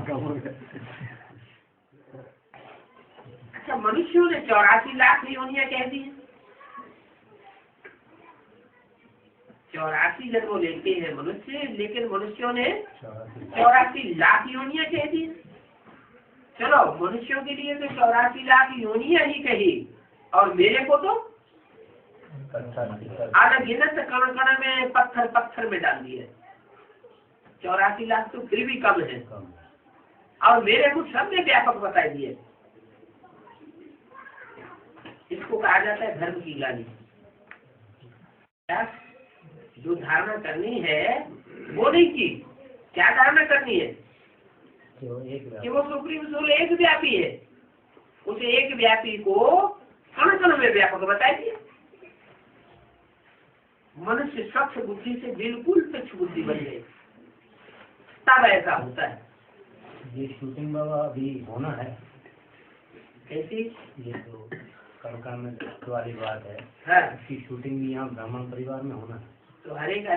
कम हो गया। अच्छा, मनुष्यों ने 84 लाख योनियां कह दी हैं। 84 जन्म लेते हैं मनुष्य, लेकिन मनुष्यों ने 84 लाख योनियां कह दी हैं। चलो, मनुष्यों के लिए तो 84 लाख योनियां ही कही, और मेरे को तो अनगिनत कण कण में पत्थर पत्थर में डाल दिए। 84 लाख तो फिर भी कम है, और मेरे को सबने व्यापक बता दिए। इसको कहा जाता है धर्म की ग्लानि। क्या जो धारणा करनी है वो नहीं की, क्या धारणा करनी है कि वो सुप्रीम सोल एक व्यापी है। उस एक व्यापी को कण कण में व्यापक बताई दिया। मनुष्य स्वच्छ बुद्धि से बिल्कुल तुच्छ बुद्धि बन गई, तब ऐसा होता है। ये शूटिंग बाबा अभी होना है। कैसी? ये तो कलका में वाली बात है। हाँ, इसकी शूटिंग भी यहाँ ब्राह्मण परिवार में होना है। तो हर एक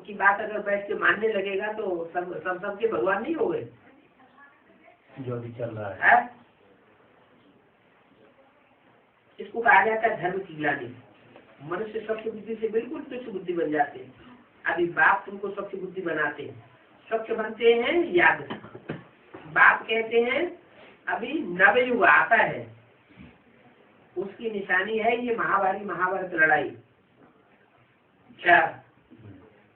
की बात अगर बैठ के मानने लगेगा तो सबके भगवान नहीं हो गए जो भी चल रहा है। है? इसको कहा जाता है धर्म की ग्लानि। मनुष्य स्वच्छ बुद्धि से बिल्कुल तुच्छ बुद्धि बन जाते हैं। अभी बाप तुमको स्वच्छ बुद्धि बनाते हैं, स्वच्छ बनते हैं याद से। बाप कहते हैं अभी नवयुग आता है, उसकी निशानी है ये महाभारत लड़ाई। क्या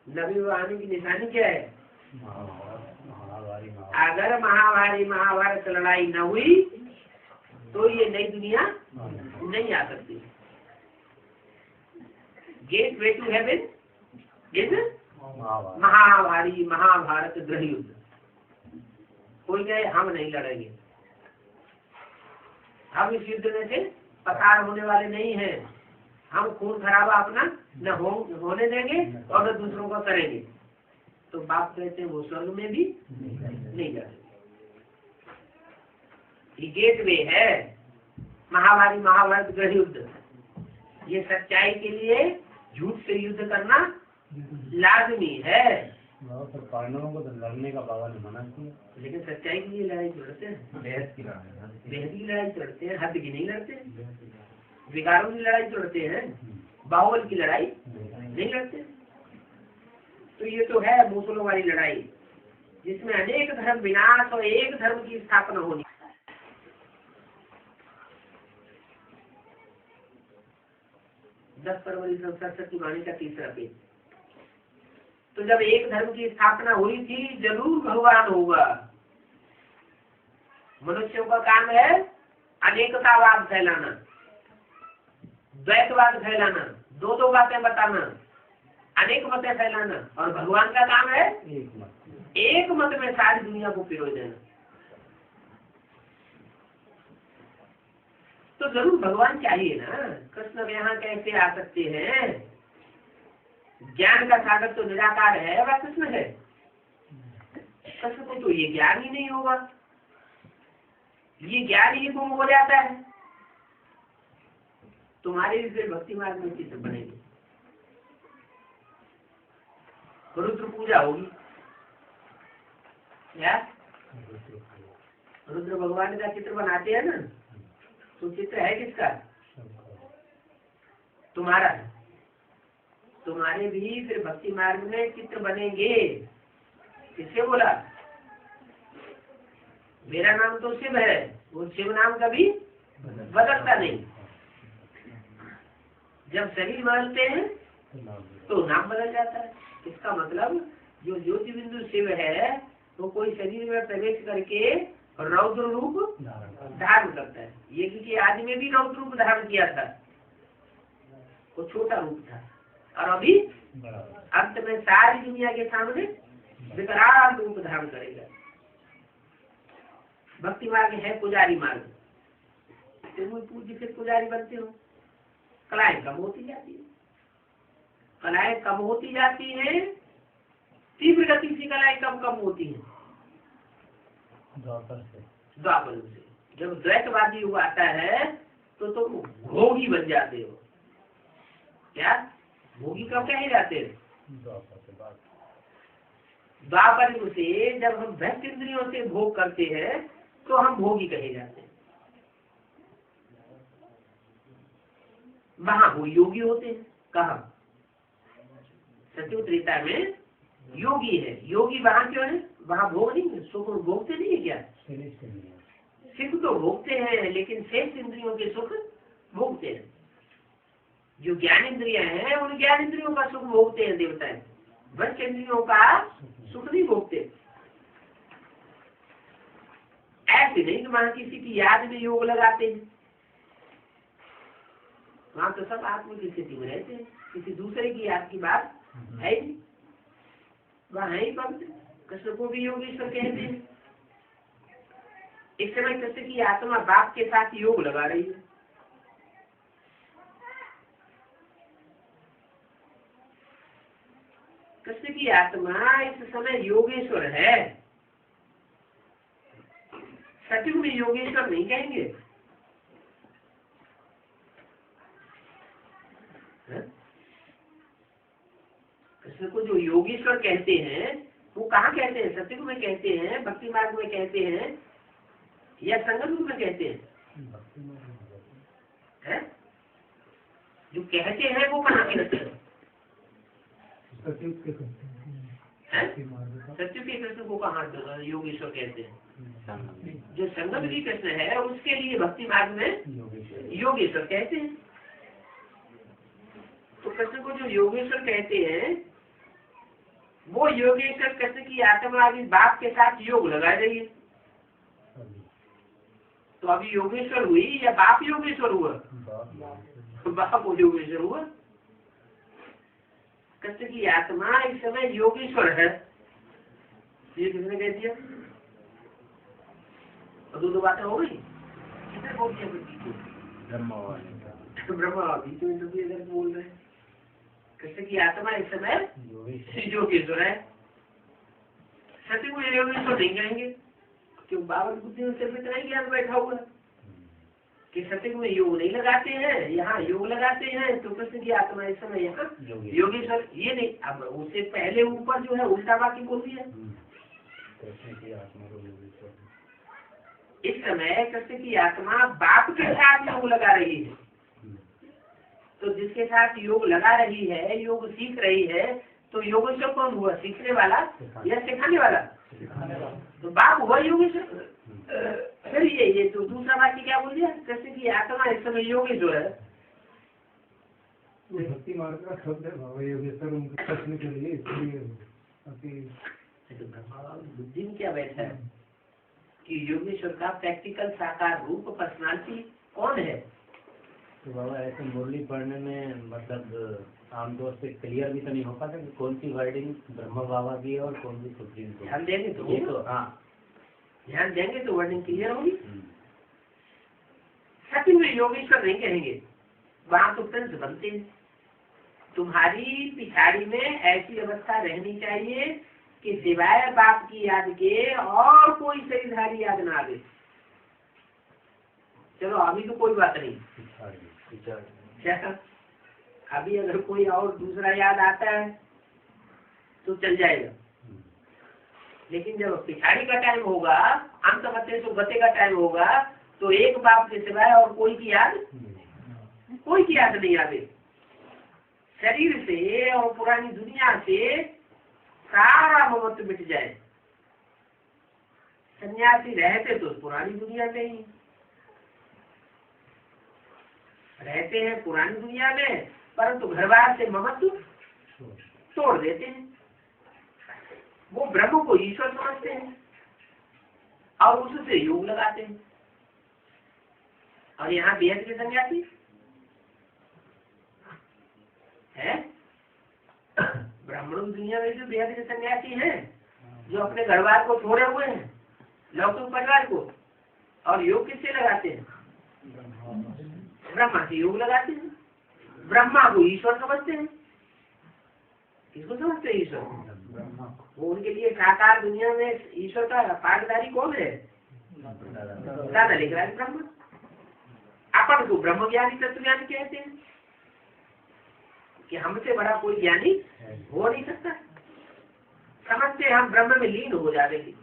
नवयुग आने की निशानी क्या है? अगर महाभारत लड़ाई न हुई तो ये नई दुनिया नहीं आ सकती। Gateway to heaven is Mahabharata गृह युद्ध। कोई कहे हम नहीं लड़ेंगे, हम इस युद्ध में से पसार होने वाले नहीं हैं, हम खून खराबा अपना न होने देंगे और न दूसरों को करेंगे, तो बाप कहते हैं वो स्वर्ग में भी नहीं जाएंगे। ये गेट वे है महाभारत गृह युद्ध। ये सच्चाई के लिए झूठ से युद्ध करना लाजमी है। तो पांडवों को तो लड़ने का बाबा ने मना किया, लेकिन सच्चाई के लिए लड़ाई लड़ते हैं, बेहद की लड़ाई लड़ते हैं, हद की नहीं लड़ते, विकारों की लड़ाई लड़ते हैं, बाहुबल की लड़ाई नहीं लड़ते। तो ये तो है मुसलों वाली लड़ाई, जिसमें अनेक धर्म विनाश और एक धर्म की स्थापना होनी। 10 फरवरी 1967 की वाणी का तीसरा पेज। तो जब एक धर्म की स्थापना हुई थी, जरूर भगवान होगा। मनुष्यों का काम है अनेकतावाद फैलाना, द्वैतवाद फैलाना, दो बातें बताना, अनेक मतें फैलाना, और भगवान का काम है एक मत में सारी दुनिया को पिरो देना। तो जरूर भगवान चाहिए ना। कृष्ण यहाँ कैसे आ सकते हैं? ज्ञान का सागर तो निराकार है, वह कृष्ण है। कृष्ण को तो ये ज्ञान ही नहीं होगा, ये ज्ञान ही गुम हो जाता है। तुम्हारे भी फिर भक्ति मार्ग में चित्र बनेंगे, रुद्र पूजा होगी। क्या रुद्र भगवान का चित्र बनाते हैं ना, तो चित्र है किसका? तुम्हारा है। तुम्हारे भी फिर भक्ति मार्ग में चित्र बनेंगे। किससे बोला? मेरा नाम तो शिव है, वो शिव नाम कभी बदलता नहीं। जब शरीर बदलते हैं तो नाम बदल जाता है। इसका मतलब जो ज्योति बिंदु शिव है तो कोई शरीर में प्रवेश करके रौद्र रूप धारण करता है। ये किसी आदि में भी रौद्र रूप धारण किया था, वो छोटा रूप था, और अभी अंत में सारी दुनिया के सामने विकराल रूप धारण करेगा। भक्ति मार्ग है पुजारी मार्ग, तुम पूज्य से पुजारी बनते हो, कलाएं कम होती जाती है, कलाएं कम होती जाती है, तीव्र गति से कलाएं कम कम होती है। द्वापर से जब द्वैतवादी युग आता है तो तुम भोगी बन जाते हो। क्या भोगी कब कहे जाते हैं? द्वापर युग से जब हम भक्त इंद्रियों से भोग करते हैं तो हम भोगी कहे जाते हैं। वहां वो योगी होते हैं। कहा? सत्युग त्रेता में योगी है। योगी वहां क्यों है? वहां भोग नहीं, सुख भोगते नहीं है। क्या सुख तो भोगते हैं, लेकिन शेष इंद्रियों के सुख भोगते हैं। जो ज्ञान इंद्रियां हैं उन ज्ञान इंद्रियों का सुख भोगते हैं देवता, वंश इंद्रियों का सुख नहीं भोगते। ऐसे नहीं तो वहां किसी की याद में योग लगाते हैं, वहां तो सब आत्मा की स्थिति में रहते हैं, किसी दूसरे की याद की बात है ही नहीं। वहां है ही भक्त, कृष्ण को भी योगेश्वर कहते हैं। इस समय कृष्ण की आत्मा बाप के साथ योग लगा रही है। कृष्ण की आत्मा इस समय योगेश्वर है। सत्युग में योगेश्वर नहीं कहेंगे। कृष्ण को जो योगेश्वर कहते हैं वो कहाँ कहते हैं? सत्युग में कहते हैं, भक्ति मार्ग में कहते हैं, या संगम रूप में कहते हैं? जो कहते हैं वो कहाँ कहते हैं? सत्युग के कृष्ण को कहाँ योगेश्वर कहते हैं? जो संगम की कृष्ण है उसके लिए भक्ति मार्ग में योगेश्वर कहते हैं। तो कृष्ण को जो योगेश्वर कहते हैं वो योगेश्वर कृष्ण की आत्मा अभी बाप के साथ योग लगा रही है। तो अभी योगेश्वर हुई या बाप योगेश्वर हुआ? बाप योगेश्वर हुआ। कृष्ण की आत्मा इस समय योगेश्वर है। ये किसने कह दिया? और दो बातें हो गई। किसने बोल दिया? ब्रह्मा बीच में बोल रहे हैं। कृष्ण की आत्मा इस समय योगेश्वर है। सत्य को योगेश्वर नहीं कहेंगे क्यों? बाबा की बुद्धि में सिर्फ इतना ही ज्ञान बैठा हुआ है कि सत्य में योग नहीं लगाते हैं, यहाँ योग लगाते हैं। तो कृष्ण की आत्मा इस समय यहाँ योगेश्वर ये नहीं। अब उससे पहले ऊपर जो है उल्टा बाकी बोल दिया। इस समय कृष्ण की आत्मा बाप के साथ योग लगा रही है। तो जिसके साथ योग लगा रही है, योग सीख रही है, तो योगेश्वर कौन हुआ? सीखने वाला या सिखाने वाला? तो बाप हुआ योगेश्वर। फिर ये तो दूसरा वाक्य क्या बोल दिया? कृष्ण की आत्मा इस समय योगेश्वर है। भक्ति मार्ग का शब्द है योगेश्वर उनके कृष्ण के लिए, इसलिए बुद्धि में क्या बैठा है कि योगेश्वर का प्रैक्टिकल साकार रूप पर्सनालिटी कौन है? तो बाबा ऐसे मुरली पढ़ने में मतलब आमतौर से क्लियर भी तो नहीं हो पाता कि कौन सी वर्डिंग ब्रह्मा बाबा की है और कौन सी सुप्रीम को। ध्यान देंगे तो ये तो हाँ ध्यान देंगे तो वर्डिंग क्लियर होगी। सत्य में योगेश्वर नहीं कहेंगे, वहां तो प्रिंस बनते हैं। तुम्हारी पिछाड़ी में ऐसी अवस्था रहनी चाहिए कि सिवाय बाप की याद के और कोई शरीरधारी याद ना आवे। चलो अभी तो कोई बात नहीं, अभी अगर कोई और दूसरा याद आता है तो चल जाएगा, लेकिन जब पिछाड़ी का टाइम होगा, अंत मते तो गते का टाइम होगा, तो एक बाप के सिवाय और कोई की याद नहीं आवे। शरीर से और पुरानी दुनिया से सारा ममत्व मिट जाए, सन्यासी रहते तो पुरानी दुनिया में ही रहते हैं, पुरानी दुनिया में, परंतु घर बार से ममत्व तोड़ देते हैं। वो ब्रह्म को ईश्वर समझते हैं और उससे योग लगाते हैं। और यहाँ बेहद के सन्यासी है, ब्राह्मणों की दुनिया में जो बेहद के सन्यासी हैं, जो अपने घरवार को छोड़े हुए हैं, लौकिक परिवार को, और योग किससे लगाते हैं? ब्रह्मा से योग लगाते हैं। ब्रह्मा को ईश्वर समझते हैं। किसको समझते हैं? ईश्वर। वो उनके लिए साकार दुनिया में ईश्वर का पाठधारी कौन है? दादा लेकर ब्रह्म। अपन को ब्रह्म ज्ञानी तत्व ज्ञानी कहते हैं कि हमसे बड़ा कोई ज्ञानी हो नहीं सकता। समझते हम ब्रह्म में लीन हो जाएंगे।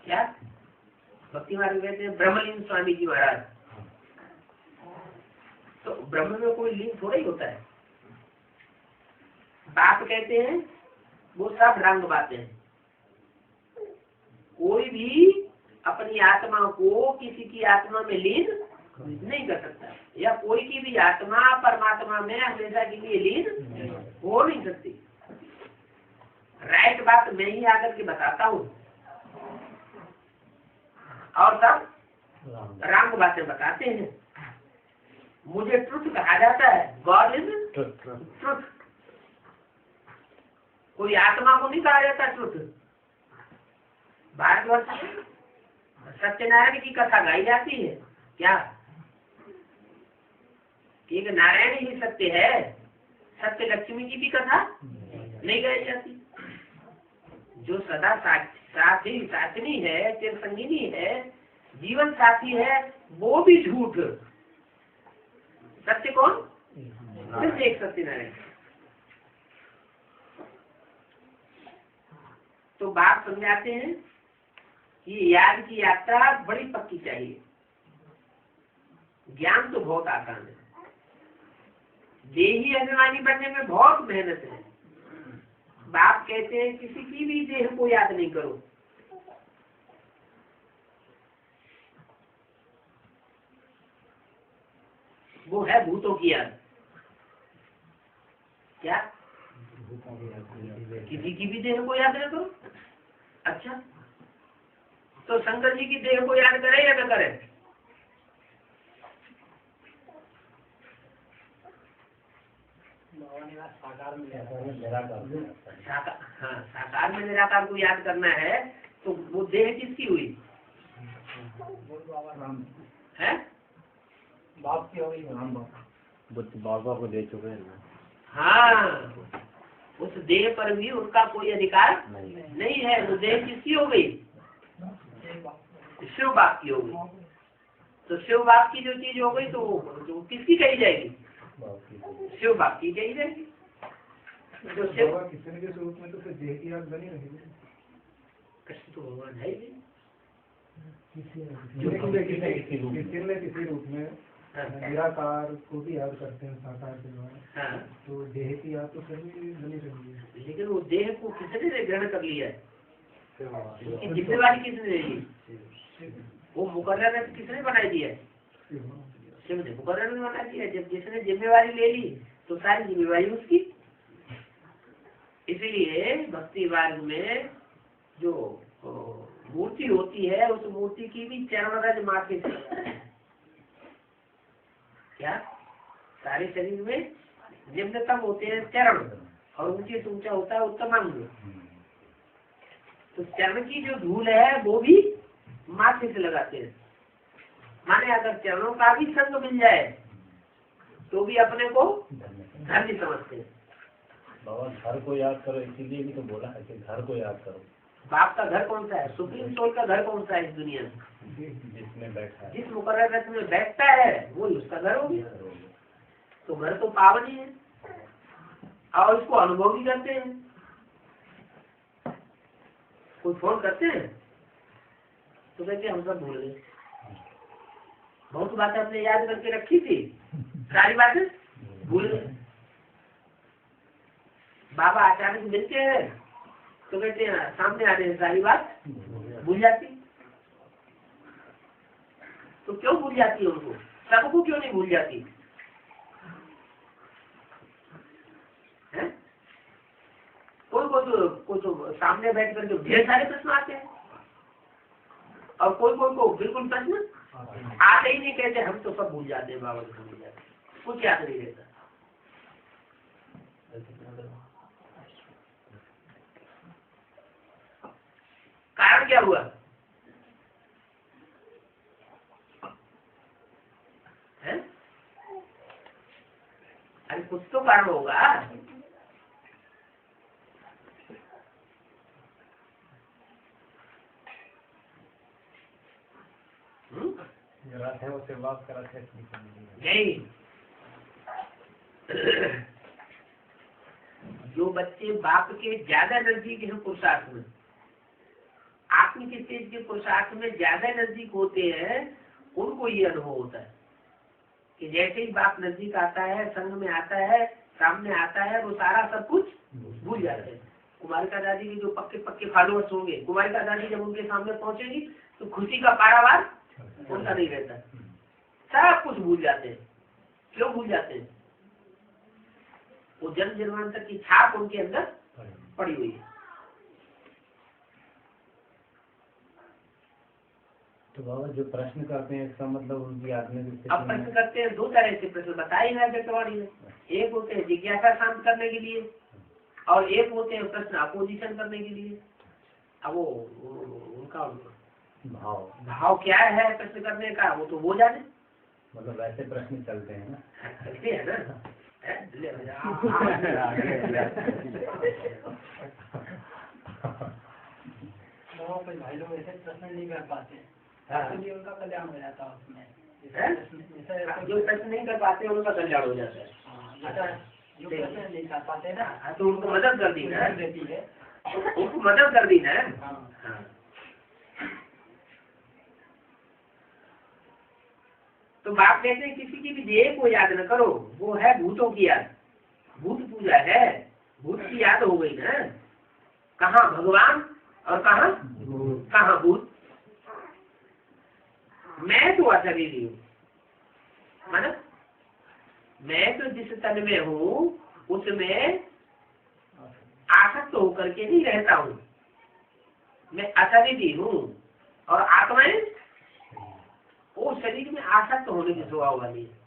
क्या भक्ति मार्ग कहते हैं ब्रह्मलीन स्वामी जी महाराज। तो ब्रह्म में कोई लीन थोड़ा ही होता है। बाप कहते हैं वो सब रंग बातें हैं। कोई भी अपनी आत्मा को किसी की आत्मा में लीन नहीं कर सकता, या कोई की भी आत्मा परमात्मा में हमेशा के लिए लीन हो नहीं सकती। राइट बात मैं ही आकर के बताता हूँ और सब रंग बातें बताते हैं। मुझे ट्रुथ कहा जाता है, गॉड इज ट्रुथ। कोई आत्मा को नहीं कहा जाता ट्रुथ। भारतवर्ष में सत्यनारायण की कथा गाई जाती है। क्या एक नारायण ही सत्य है, सत्य लक्ष्मी की भी कथा नहीं गाई जाती। जो सदा साथी साथनी है, चिर संगिनी है, जीवन साथी है, वो भी झूठ। सत्य कौन? सिर्फ एक सत्यनारायण। तो बात समझाते हैं कि याद की यात्रा बड़ी पक्की चाहिए। ज्ञान तो बहुत आसान है, देही अभिमानी बनने में बहुत मेहनत है। बाप कहते हैं किसी की भी देह को याद नहीं करो। वो है भूतों की याद। क्या किसी की भी देह को याद न करो? अच्छा, तो शंकर जी की देह को याद करे या न करे? साकार में निराकार, हाँ, साकार में निराकार को याद करना है तो वो देह किसकी हुई है? बाप की हो गई, राम बाबा को दे चुके हैं। हाँ, उस देह पर भी उनका कोई अधिकार नहीं है। वो देह किसकी हो गई? शिव बाप की हो गई। तो शिव बाप की जो चीज हो गई तो किसकी कही जाएगी? शिव बाप की कही जाएगी। तो शिव कृष्ण के स्वरूप में तो फिर देह की याद बनी रहेगी। कृष्ण तो भगवान है ही। किसी रूप में निराकार को भी याद करते हैं साकार के द्वारा। हाँ, तो देह की याद तो फिर भी बनी रहेगी। लेकिन वो देह को किसने ग्रहण कर लिया है? उसकी जिम्मेवारी किसने ले ली? वो मुकर्रर किसने बनाई दी है? शिव ने मुकर्रर ने बना दिया। जब जिसने जिम्मेवारी ले ली तो सारी जिम्मेवारी उसकी। इसीलिए भक्ति मार्ग में जो मूर्ति होती है उस मूर्ति की भी चरण रज माथे से। क्या सारे शरीर में निम्नतम होते हैं चरण और ऊंचे से ऊंचा होता है उत्तमांग। तो चरण की जो धूल है वो भी माथे से लगाते हैं। माने अगर चरणों का भी संग मिल जाए तो भी अपने को धन्य समझते हैं। बाबा घर को याद करो, इसीलिए भी तो बोला है कि घर को याद करो। बाप का घर कौन सा है? सुप्रीम सोल का घर कौन सा है इस दुनिया में? जिसमें बैठा है, जिस मुकर्रर रत्न में बैठता है वो उसका घर हो गया। तो घर तो पावन ही है और उसको अनुभव भी करते हैं। कोई फोन करते हैं तो कहते हम सब भूल गए। बहुत बातें हमने याद करके रखी थी, सारी बातें भूल गए। बाबा अचानक मिलते हैं तो कहते हैं सामने आने से सारी बात भूल जाती। तो क्यों भूल जाती है उनको, सबको क्यों नहीं भूल जाती है? कोई तो सामने बैठ करके ढेर सारे प्रश्न आते हैं और कोई को बिल्कुल प्रश्न आते ही नहीं, कहते हम तो सब भूल जाते हैं, बाबा भूल जाते हैं, कुछ याद नहीं रहता। कारण क्या हुआ है? अरे कुछ तो कारण होगा। है वो सेवा करा थे नहीं, जो बच्चे बाप के ज्यादा नजदीक हैं पुरुषार्थ में, आत्मिक स्टेज के पुरुषार्थ में ज्यादा नजदीक होते हैं, उनको ये अनुभव होता है कि जैसे ही बाप नजदीक आता है, संग में आता है, सामने आता है, वो सारा सब कुछ भूल जाते हैं। कुमारिका दादी के जो पक्के पक्के फॉलोअर्स होंगे, कुमारिका दादी जब उनके सामने पहुंचेगी तो खुशी का पारावार उनका नहीं रहता, सब कुछ भूल जाते हैं। क्यों भूल जाते हैं? वो जन्म जन्मांतर की छाप उनके अंदर पड़ी हुई है। तो बाबा जो प्रश्न करते हैं इसका मतलब उनकी आत्मिक अब प्रश्न करते हैं दो तरह से प्रश्न बताए हैं जटवाड़ी में। एक होते हैं जिज्ञासा शांत करने के लिए और एक होते हैं प्रश्न अपोजिशन करने के लिए। अब वो उनका भाव क्या है प्रश्न करने का, वो तो वो जाने। मतलब वैसे प्रश्न चलते हैं ना, चलते हैं ना। भाई लोग ऐसे प्रश्न नहीं कर पाते, इसलिए उनका कल्याण हो जाता है उसमें। जो प्रश्न नहीं कर पाते उनका कल्याण हो जाता है। अच्छा, जो प्रश्न नहीं कर पाते ना, तो उनको मदद कर दी ना, देती है, उनको मदद कर दी ना। हाँ। तो बाप कहते हैं किसी की भी देह को याद न करो, वो है भूतों की याद। भूत पूजा है, भूत की याद हो गई ना। कहाँ भगवान और कहाँ भूत। मैं तो अशरीरी हूँ, मतलब मैं तो जिस तन में हूँ उसमें आसक्त होकर के नहीं रहता हूँ। मैं अशरीरी हूँ और आत्माएं वो शरीर में आसक्त होने की स्वभाव वाली है।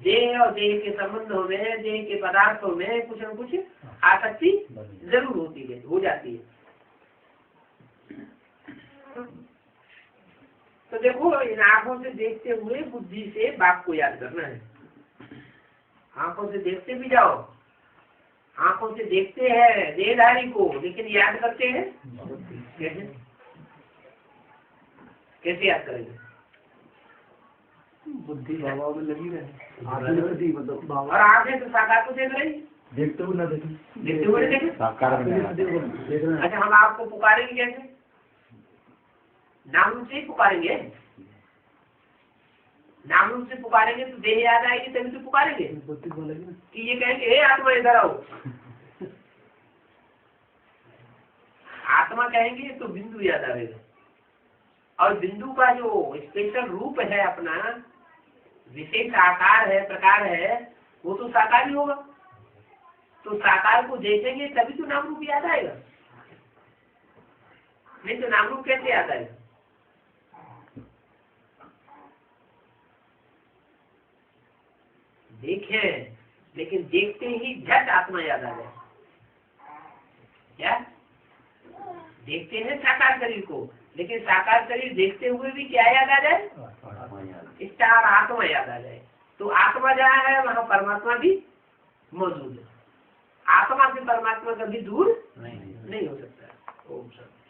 देह और देह के संबंधों में, देह के पदार्थों में कुछ न कुछ आसक्ति जरूर होती है, हो जाती है। तो देखो, इन आंखों से देखते हुए बुद्धि से बाप को याद करना है। आंखों से देखते भी जाओ, आंखों से देखते हैं देहधारी को, लेकिन याद करते हैं कैसे? कैसे याद करेंगे? बुद्धि बाबा में लगी रहे, मतलब और आंखें तो साकार को देख रही, देखते हुए न देखे, देखते हुए देखे। अच्छा, हम आपको पुकारेंगे कैसे? नाम रूप से ही पुकारेंगे। नाम रूप से पुकारेंगे तो देह याद आएगी, तभी तो पुकारेंगे। बुद्धि बोलेगी ना कि ये कहेंगे हे आत्मा इधर आओ। आत्मा कहेंगे तो बिंदु याद आएगा, और बिंदु का जो स्पेशल रूप है, अपना विशेष आकार है, प्रकार है, वो तो साकार ही होगा। तो साकार को देखेंगे तभी तो नाम रूप याद आएगा, नहीं तो नाम रूप कैसे याद आएगा? देखें, लेकिन देखते ही झट आत्मा याद आ जाए। क्या देखते हैं साकार शरीर को, लेकिन साकार शरीर देखते हुए भी क्या याद आ जाए? स्टार आत्मा याद आ जाए। तो आत्मा जहाँ है वहाँ परमात्मा भी मौजूद है। आत्मा से परमात्मा कभी दूर नहीं हो सकता। ओम शांति।